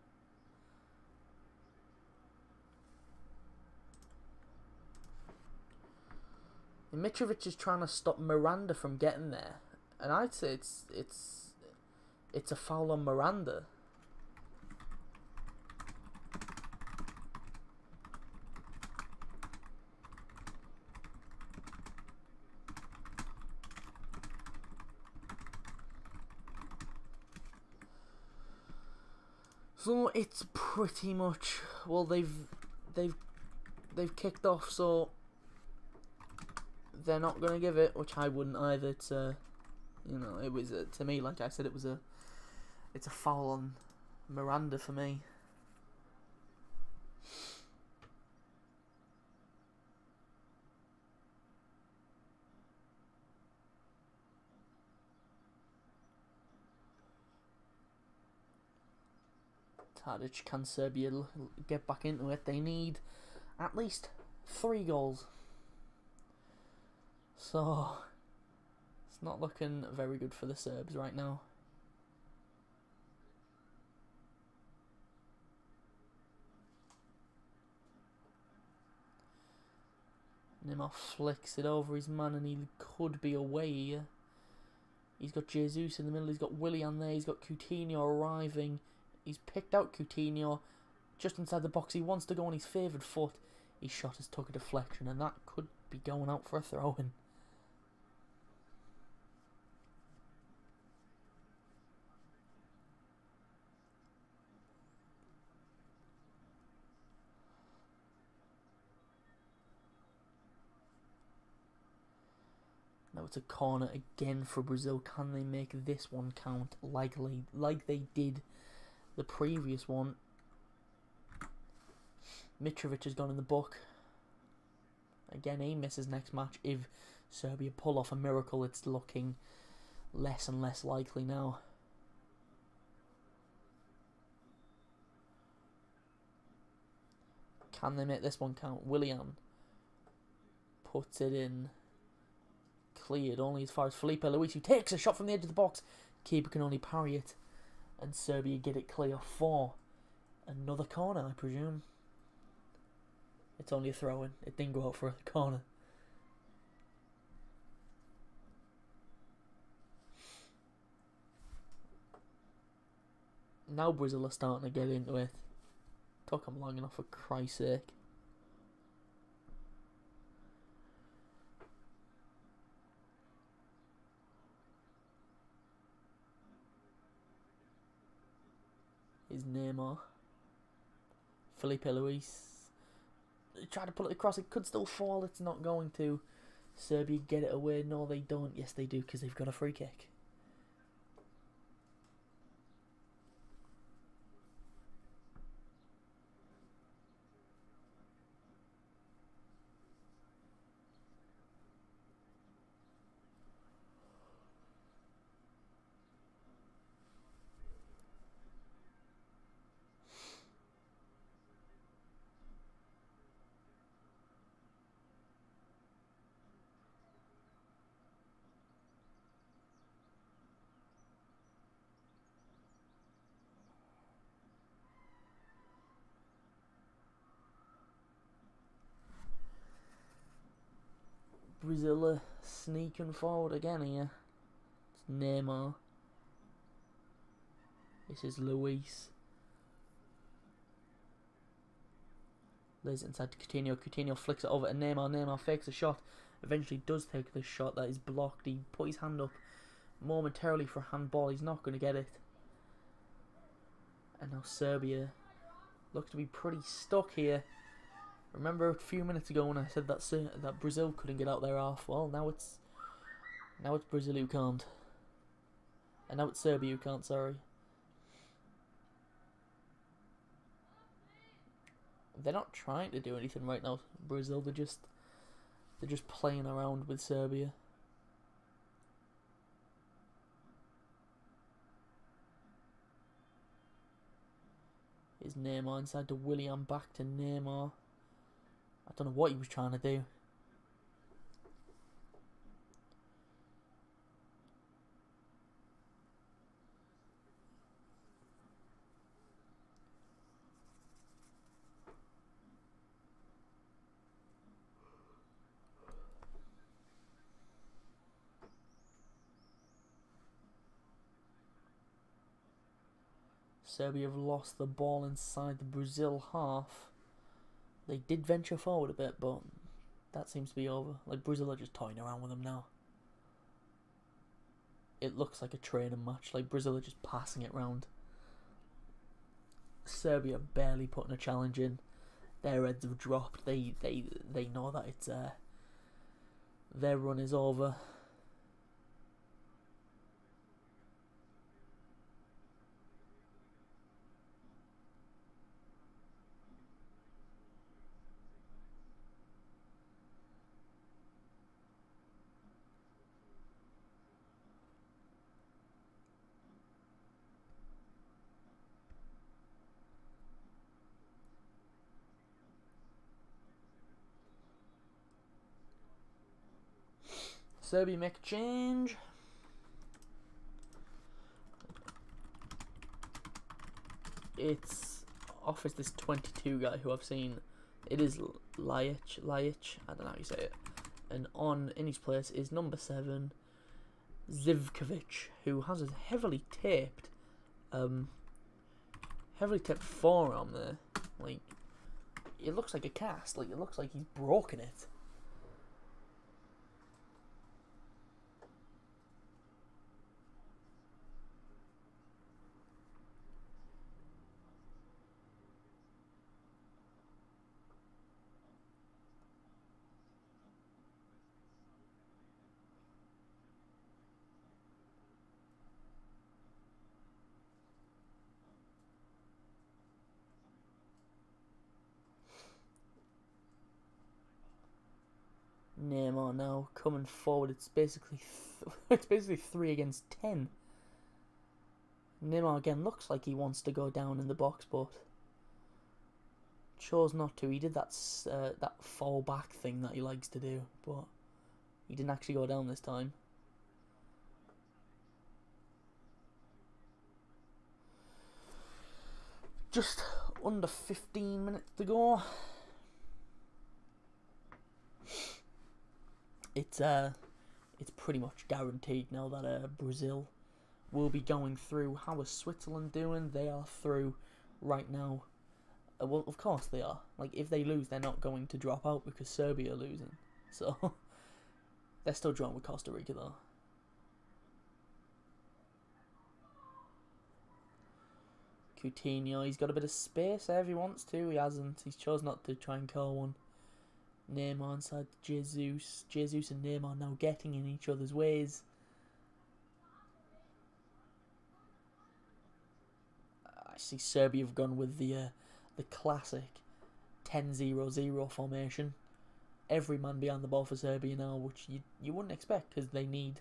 Speaker 2: And Mitrovic is trying to stop Miranda from getting there. And I'd say it's a foul on Miranda. So it's pretty much, well, they've kicked off, so they're not gonna give it, which I wouldn't either. It's you know, it was to me, like I said, it's a foul on Miranda for me. Tadic, can Serbia get back into it? They need at least 3 goals. So it's not looking very good for the Serbs right now. Neymar flicks it over his man and he could be away here. He's got Jesus in the middle, he's got Willian there, he's got Coutinho arriving. He's picked out Coutinho just inside the box. He wants to go on his favoured foot. His shot has took a deflection and that could be going out for a throw-in. Now it's a corner again for Brazil. Can they make this one count like they did the previous one? Mitrovic has gone in the book. Again, he misses next match. If Serbia pull off a miracle, it's looking less and less likely now. Can they make this one count? Willian puts it in. Cleared only as far as Felipe Luis, who takes a shot from the edge of the box. Keeper can only parry it, and Serbia get it clear for another corner, I presume. It's only a throw-in. It didn't go out for a corner. Now Brazil are starting to get into it. Took them long enough, for Christ's sake. Is Neymar. Felipe Luis. Try to pull it across. It could still fall. It's not going to. Serbia get it away. No, they don't. Yes, they do, because they've got a free kick. Brazil are sneaking forward again here. It's Neymar. This is Luis. Lays it inside to Coutinho. Coutinho flicks it over to Neymar. Neymar fakes a shot. Eventually does take this shot that is blocked. He put his hand up momentarily for a handball. He's not going to get it. And now Serbia looks to be pretty stuck here. Remember a few minutes ago when I said that Brazil couldn't get out their half? Well, now it's Brazil who can't. And now it's Serbia who can't, sorry. They're not trying to do anything right now, Brazil. They're just playing around with Serbia. Here's Neymar inside to Willian, back to Neymar. I don't know what he was trying to do. Serbia have lost the ball inside the Brazil half. They did venture forward a bit, but that seems to be over. Like, Brazil are just toying around with them now. It looks like a training match. Like, Brazil are just passing it round. Serbia barely putting a challenge in. Their heads have dropped. They know that it's their run is over. Serbia make a change. It's offers this 22 guy who I've seen It is Lajic. I don't know how you say it. And in his place is number 7, Zivkovic, who has a heavily taped forearm there. Like, it looks like a cast. Like, it looks like he's broken it. Neymar now coming forward. It's basically it's basically 3 against 10. Neymar again looks like he wants to go down in the box, but chose not to. He did that fall back thing that he likes to do, but he didn't actually go down this time. Just under 15 minutes to go. It's pretty much guaranteed now that Brazil will be going through. How is Switzerland doing? They are through right now. Well, of course they are. Like, if they lose, they're not going to drop out because Serbia are losing. So they're still drawing with Costa Rica though. Coutinho, he's got a bit of space there if he wants to. He hasn't. He's chosen not to try and call one. Neymar inside Jesus. Jesus and Neymar now getting in each other's ways. I see Serbia have gone with the classic 10-0-0 formation. Every man behind the ball for Serbia now, which you wouldn't expect because they need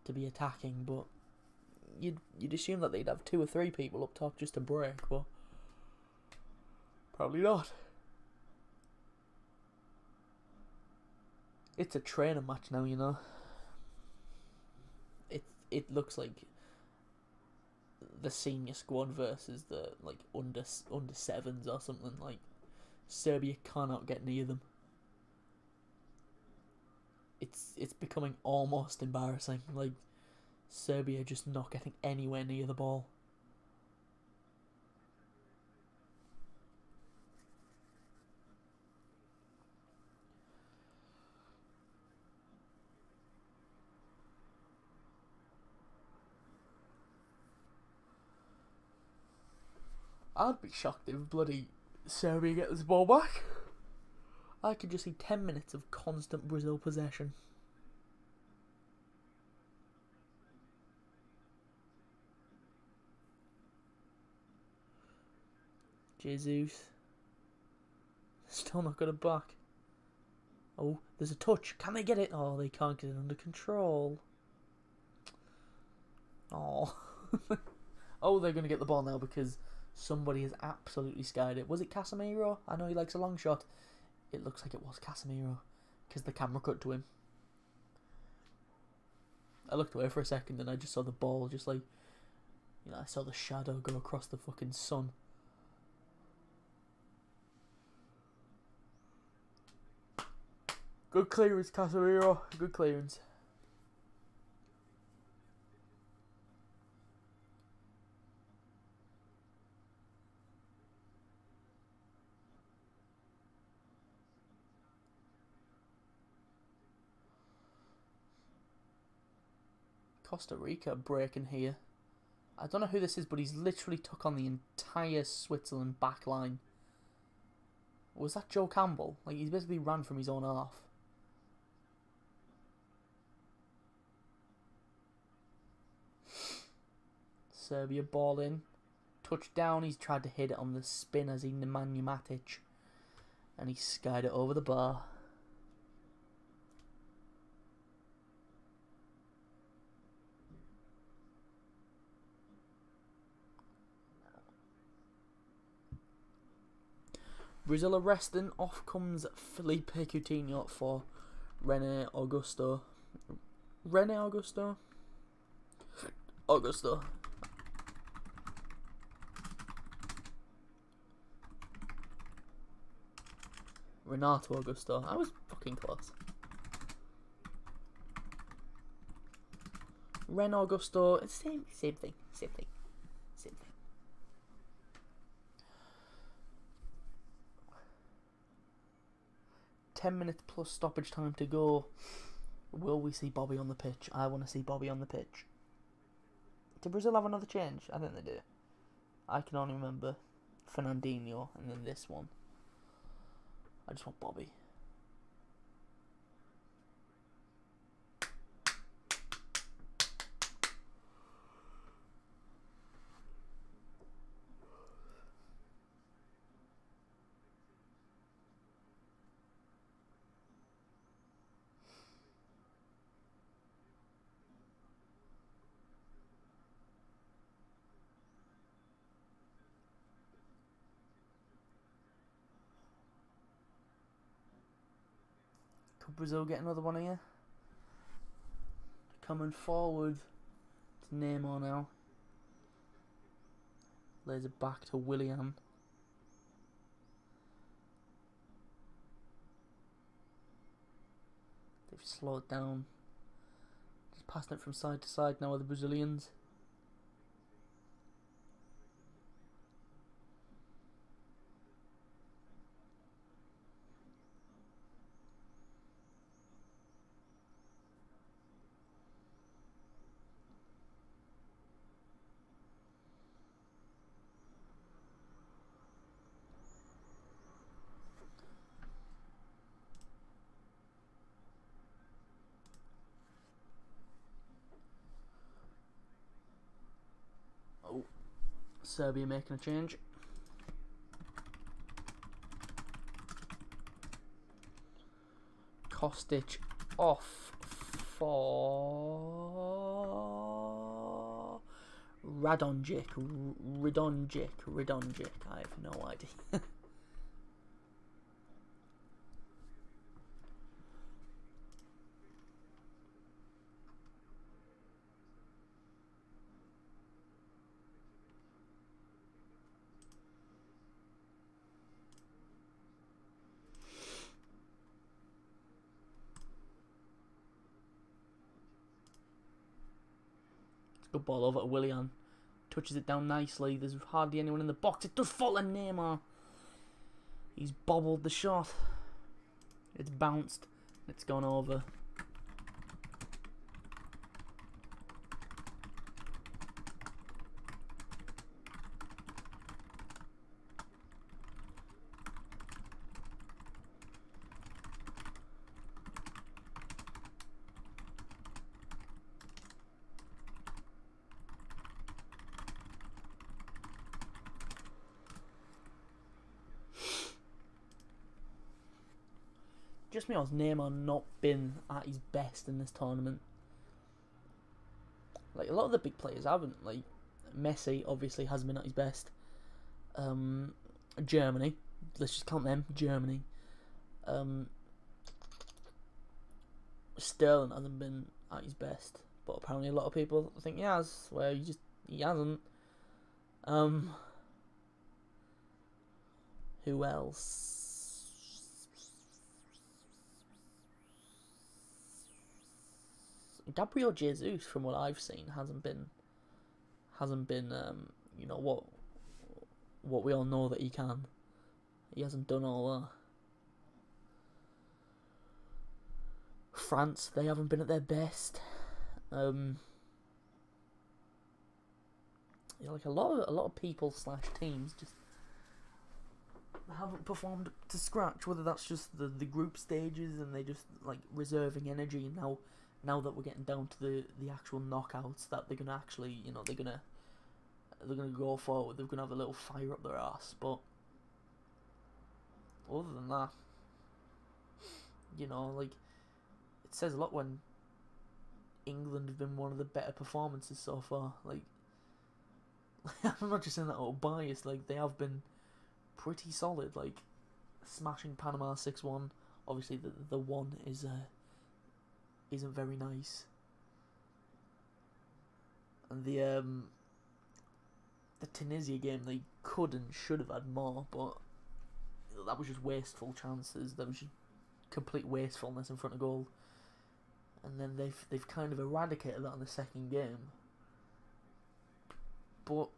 Speaker 2: to be attacking, but you'd assume that they'd have 2 or 3 people up top just to break, but probably not. It's a training match now, you know. It looks like the senior squad versus the under 7s or something. Like, Serbia cannot get near them. It's becoming almost embarrassing. Like, Serbia just not getting anywhere near the ball. I'd be shocked if bloody Serbia get this ball back. I could just see 10 minutes of constant Brazil possession. Jesus. Still not got it back. Oh, there's a touch. Can they get it? Oh, they can't get it under control. Oh. Oh, they're going to get the ball now because somebody has absolutely skied it. Was it Casemiro? I know he likes a long shot. It looks like it was Casemiro because the camera cut to him. I looked away for a second and I just saw the ball just like, you know, I saw the shadow go across the fucking sun. Good clearance, Casemiro. Good clearance. Costa Rica breaking here. I don't know who this is, but he's literally took on the entire Switzerland back line. Was that Joe Campbell? Like, he's basically ran from his own half. Serbia ball in. Touchdown. He's tried to hit it on the spin as Nemanja Matic. And he skied it over the bar. Brazil are resting. Off comes Felipe Coutinho for René Augusto. René Augusto? Augusto. Renato Augusto. I was fucking close. Ren Augusto. It's same thing. Same thing. 10 minutes plus stoppage time to go. Will we see Bobby on the pitch? I want to see Bobby on the pitch. Did Brazil have another change? I think they do. I can only remember Fernandinho and then this one. I just want Bobby. Could Brazil get another one here? Coming forward to Neymar now. Lays it back to Willian. They've slowed down. Just passing it from side to side now with the Brazilians. Serbia making a change. Kostic off for Radonjic. I have no idea. Good ball over to Willian. Touches it down nicely. There's hardly anyone in the box. It does fall on Neymar. He's bobbled the shot. It's bounced. It's gone over. Just me has Neymar not been at his best in this tournament. Like, a lot of the big players haven't. Like, Messi obviously hasn't been at his best. Germany, let's just count them. Germany. Sterling hasn't been at his best, but apparently a lot of people think he has. Where he hasn't. Who else? Gabriel Jesus, from what I've seen, hasn't been you know what we all know that he can. He hasn't done all that. France, they haven't been at their best. Yeah, like a lot of people / teams just haven't performed to scratch. Whether that's just the group stages and they just like reserving energy now that we're getting down to the actual knockouts, that they're gonna actually, you know, they're gonna go forward. They're gonna have a little fire up their ass. But other than that, you know, like, it says a lot when England have been one of the better performances so far. Like I'm not just saying that out of bias. Like, they have been pretty solid. Like, smashing Panama 6-1. Obviously, the one isn't very nice. And the Tunisia game, they could and should have had more, but that was just wasteful chances. That was just complete wastefulness in front of goal. And then they've kind of eradicated that in the second game. But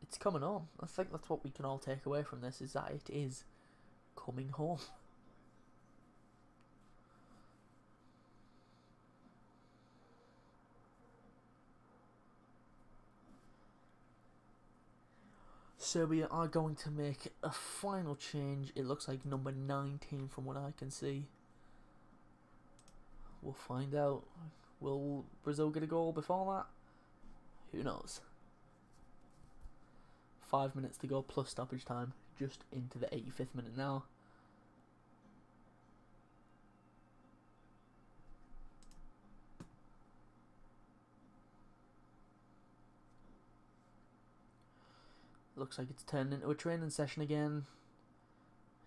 Speaker 2: it's coming on. I think that's what we can all take away from this, is that it is coming home. Serbia are going to make a final change. It looks like number 19 from what I can see. We'll find out. Will Brazil get a goal before that? Who knows? 5 minutes to go plus stoppage time. Just into the 85th minute now. Looks like it's turned into a training session again.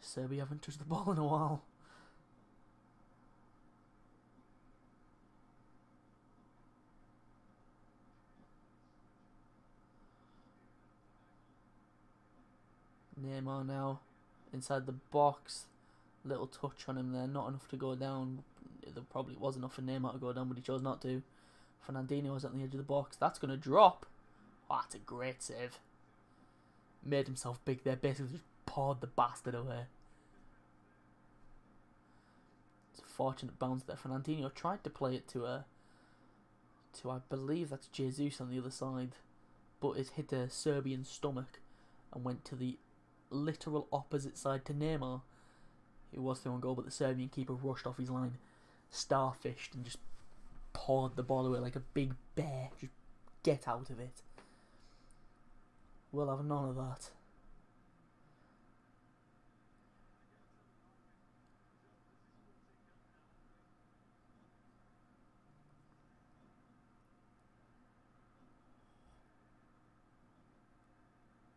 Speaker 2: Serbia haven't touched the ball in a while. Neymar now inside the box. Little touch on him there, not enough to go down. There probably was enough for Neymar to go down, but he chose not to. Fernandinho was at the edge of the box. That's going to drop. Oh, that's a great save. Made himself big there, basically just pawed the bastard away. It's a fortunate bounce there. Fernandinho tried to play it to I believe that's Jesus on the other side, but it hit a Serbian stomach and went to the literal opposite side to Neymar, who was the on goal, but the Serbian keeper rushed off his line, starfished, and just pawed the ball away like a big bear. Just get out of it. We'll have none of that.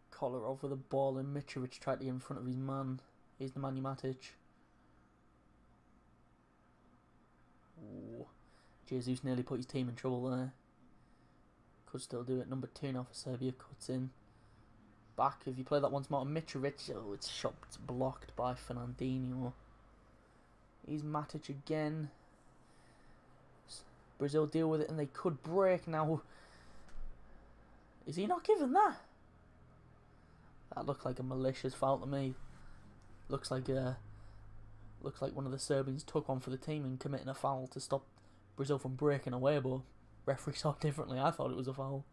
Speaker 2: Collar over the ball, and Mitrovic tried to get in front of his man. Here's the Nemanja Matic. Ooh. Jesus nearly put his team in trouble there. Could still do it. Number 2 now for Serbia. Cuts in. Back. If you play that once more to Mitrovic, oh, it's shot. It's blocked by Fernandinho. Here's Matic again. Brazil deal with it, and they could break now. Is he not given that? That looked like a malicious foul to me. Looks like one of the Serbians took one for the team and committing a foul to stop Brazil from breaking away, but referee saw it differently. I thought it was a foul.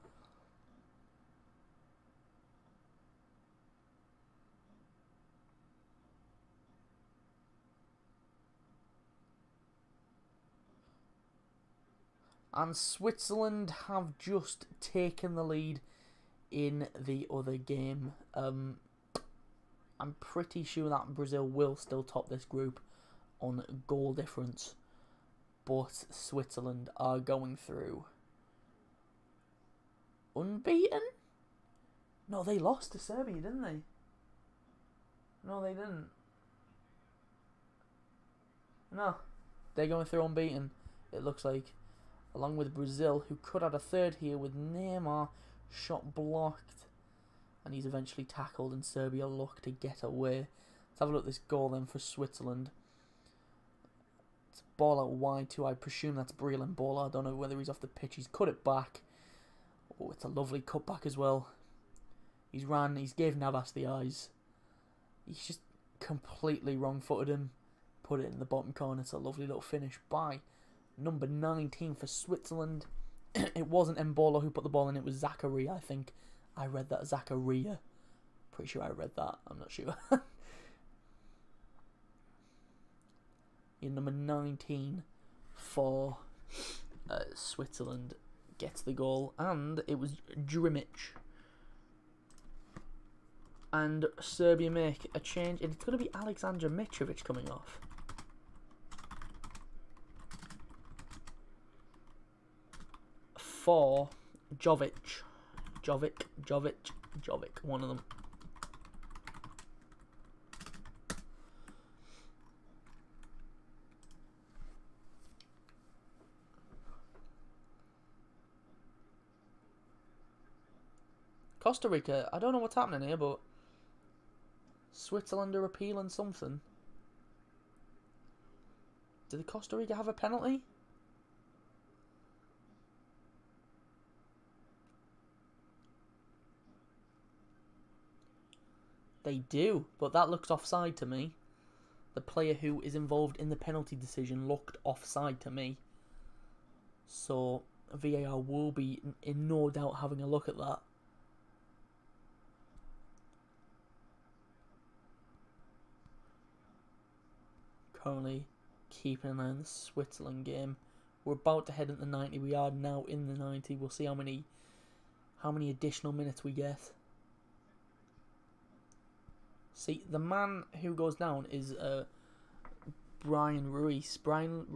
Speaker 2: And Switzerland have just taken the lead in the other game. I'm pretty sure that Brazil will still top this group on goal difference, but Switzerland are going through unbeaten. No, they lost to Serbia, didn't they? No, they didn't. No, they're going through unbeaten, it looks like, along with Brazil, who could add a third here with Neymar. Shot blocked, and he's eventually tackled, and Serbia look to get away. Let's have a look at this goal then for Switzerland. It's a ball out wide too. I presume that's Breland ball. I don't know whether he's off the pitch. He's cut it back. Oh, it's a lovely cut back as well. He's ran. He's gave Navas the eyes. He's just completely wrong-footed him. Put it in the bottom corner. It's a lovely little finish by number 19 for Switzerland. It wasn't Mbolo who put the ball in, it was Zachary, I think. I read that, Zachariah. Pretty sure I read that, I'm not sure. In number 19 for Switzerland gets the goal, and it was Drimic. And Serbia make a change, and it's going to be Aleksandar Mitrovic coming off. For Jovic, one of them. Costa Rica, I don't know what's happening here, but Switzerland are appealing something. Did Costa Rica have a penalty? They do, but that looks offside to me. The player who is involved in the penalty decision looked offside to me. So VAR will be in no doubt having a look at that. Currently keeping an eye on the Switzerland game. We're about to head into the 90. We are now in the 90. We'll see how many additional minutes we get. See, the man who goes down is Brian Ruiz. Brian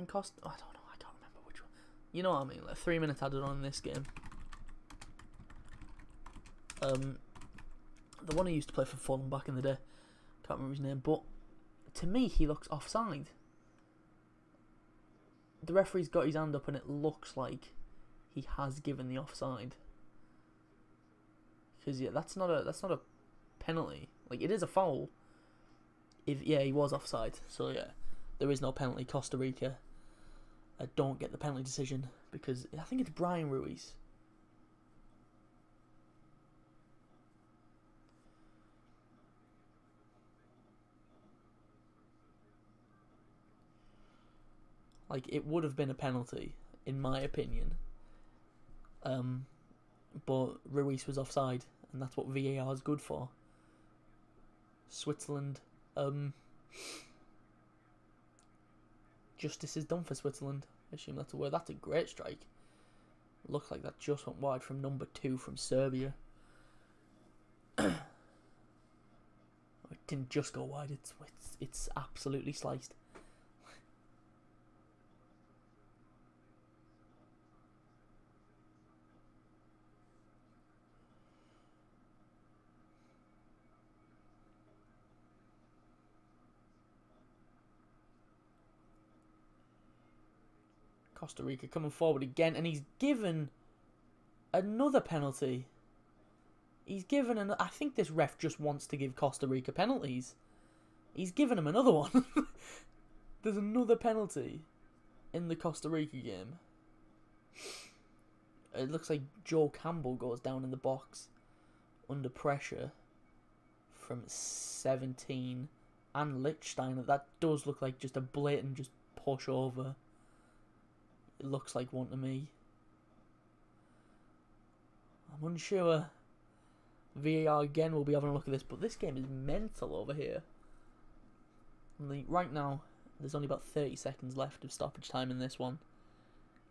Speaker 2: Costa? I don't know. I can't remember which one. You know what I mean? Like 3 minutes added on in this game. The one who used to play for Fulham back in the day. Can't remember his name, but to me he looks offside. The referee's got his hand up, and it looks like he has given the offside. Because yeah, that's not a penalty. Like, it is a foul. He was offside. So yeah, there is no penalty. Costa Rica don't get the penalty decision because I think it's Brian Ruiz. Like, it would have been a penalty, in my opinion. But Ruiz was offside, and that's what VAR is good for. Switzerland, justice is done for Switzerland. I assume that's a word. That's a great strike. Looks like that just went wide from number 2 from Serbia. It didn't just go wide. It's absolutely sliced. Costa Rica coming forward again, and he's given another penalty. He's given I think this ref just wants to give Costa Rica penalties. He's given him another one. There's another penalty in the Costa Rica game. It looks like Joe Campbell goes down in the box under pressure from 17, and Lichtsteiner. That does look like just a blatant just push over. It looks like one to me. I'm unsure. VAR again will be having a look at this, but this game is mental over here. Right now, there's only about 30 seconds left of stoppage time in this one.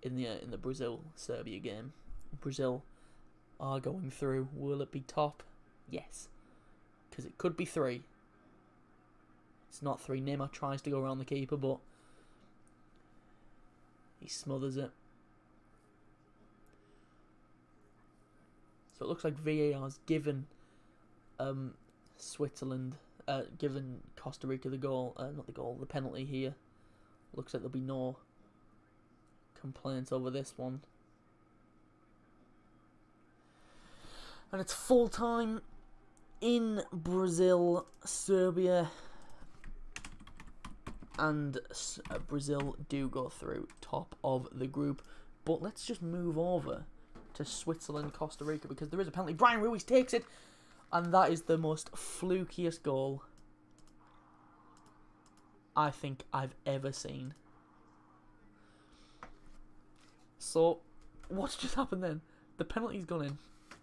Speaker 2: In the Brazil-Serbia game. Brazil are going through. Will it be top? Yes. Because it could be 3. It's not 3. Neymar tries to go around the keeper, but he smothers it. So it looks like VAR's given Switzerland, given Costa Rica the goal, the penalty here. Looks like there'll be no complaints over this one. And it's full time in Brazil, Serbia, and Brazil do go through top of the group. But let's just move over to Switzerland, Costa Rica, because there is a penalty. Brian Ruiz takes it, and that is the most flukiest goal I think I've ever seen. So, what's just happened then? The penalty's gone in,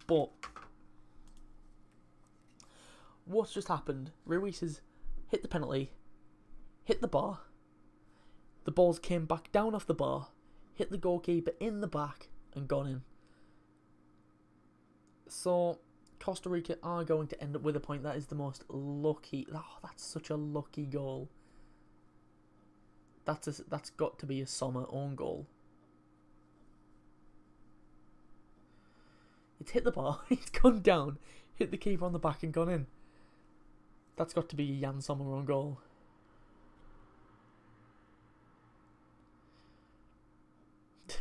Speaker 2: but what's just happened? Ruiz has hit the penalty, hit the bar, the balls came back down off the bar, hit the goalkeeper in the back, and gone in. So, Costa Rica are going to end up with a point. That is the most lucky. Oh, that's such a lucky goal. That's got to be a Sommer own goal. It's hit the bar, it's gone down, hit the keeper on the back and gone in. That's got to be a Jan Sommer own goal.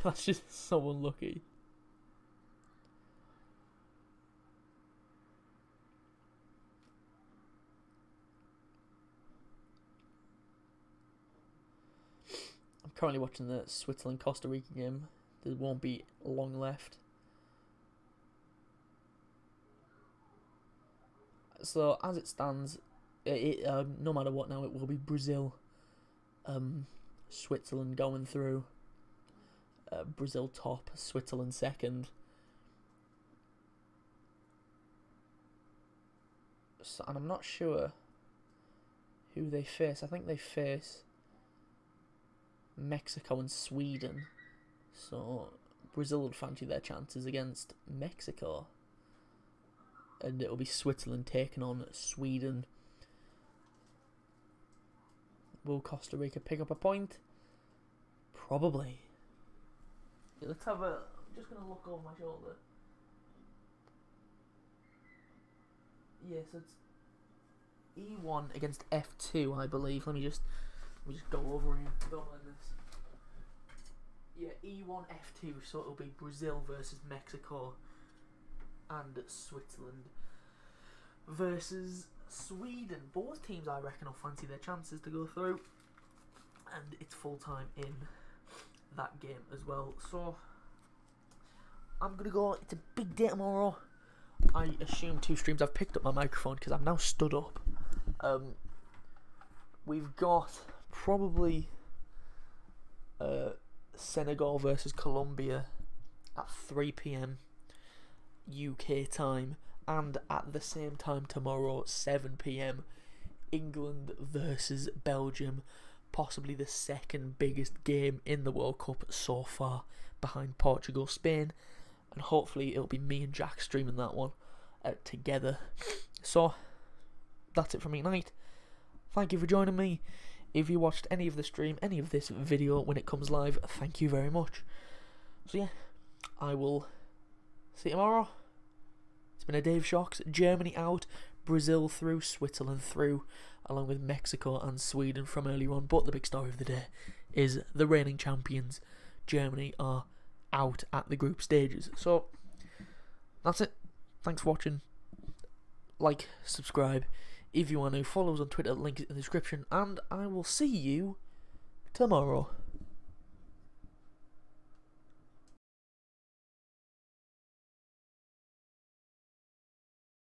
Speaker 2: That's just so unlucky.
Speaker 1: currently watching the Switzerland-Costa Rica game. There won't be long left. So, as it stands, no matter what now, it will be Brazil, Switzerland going through. Brazil top, Switzerland second. So, and I'm not sure who they face. I think they face Mexico and Sweden. So Brazil would fancy their chances against Mexico. And it'll be Switzerland taking on Sweden. Will Costa Rica pick up a point? Probably. Let's have a... I'm just going to look over my shoulder. Yeah, so it's E1 against F2, I believe. Let me just go over here. Go like this. Yeah, E1, F2, so it'll be Brazil versus Mexico and Switzerland versus Sweden. Both teams, I reckon, will fancy their chances to go through, and it's full time in that game as well. So I'm gonna go. It's a big day tomorrow. I assume 2 streams. I've picked up my microphone because I'm now stood up. We've got probably Senegal versus Colombia at 3 PM UK time, and at the same time tomorrow, 7 PM, England versus Belgium, possibly the second biggest game in the World Cup so far, behind Portugal, Spain, and hopefully it'll be me and Jack streaming that one together. So that's it from me tonight. Thank you for joining me. If you watched any of the stream, any of this video when it comes live, thank you very much. So yeah, I will see you tomorrow. It's been a day of shocks. Germany out, Brazil through, Switzerland through, along with Mexico and Sweden from earlier on. But the big story of the day is the reigning champions, Germany, are out at the group stages. So that's it. Thanks for watching. Like, subscribe. If you want to, follow us on Twitter, link is in the description, and I will see you tomorrow.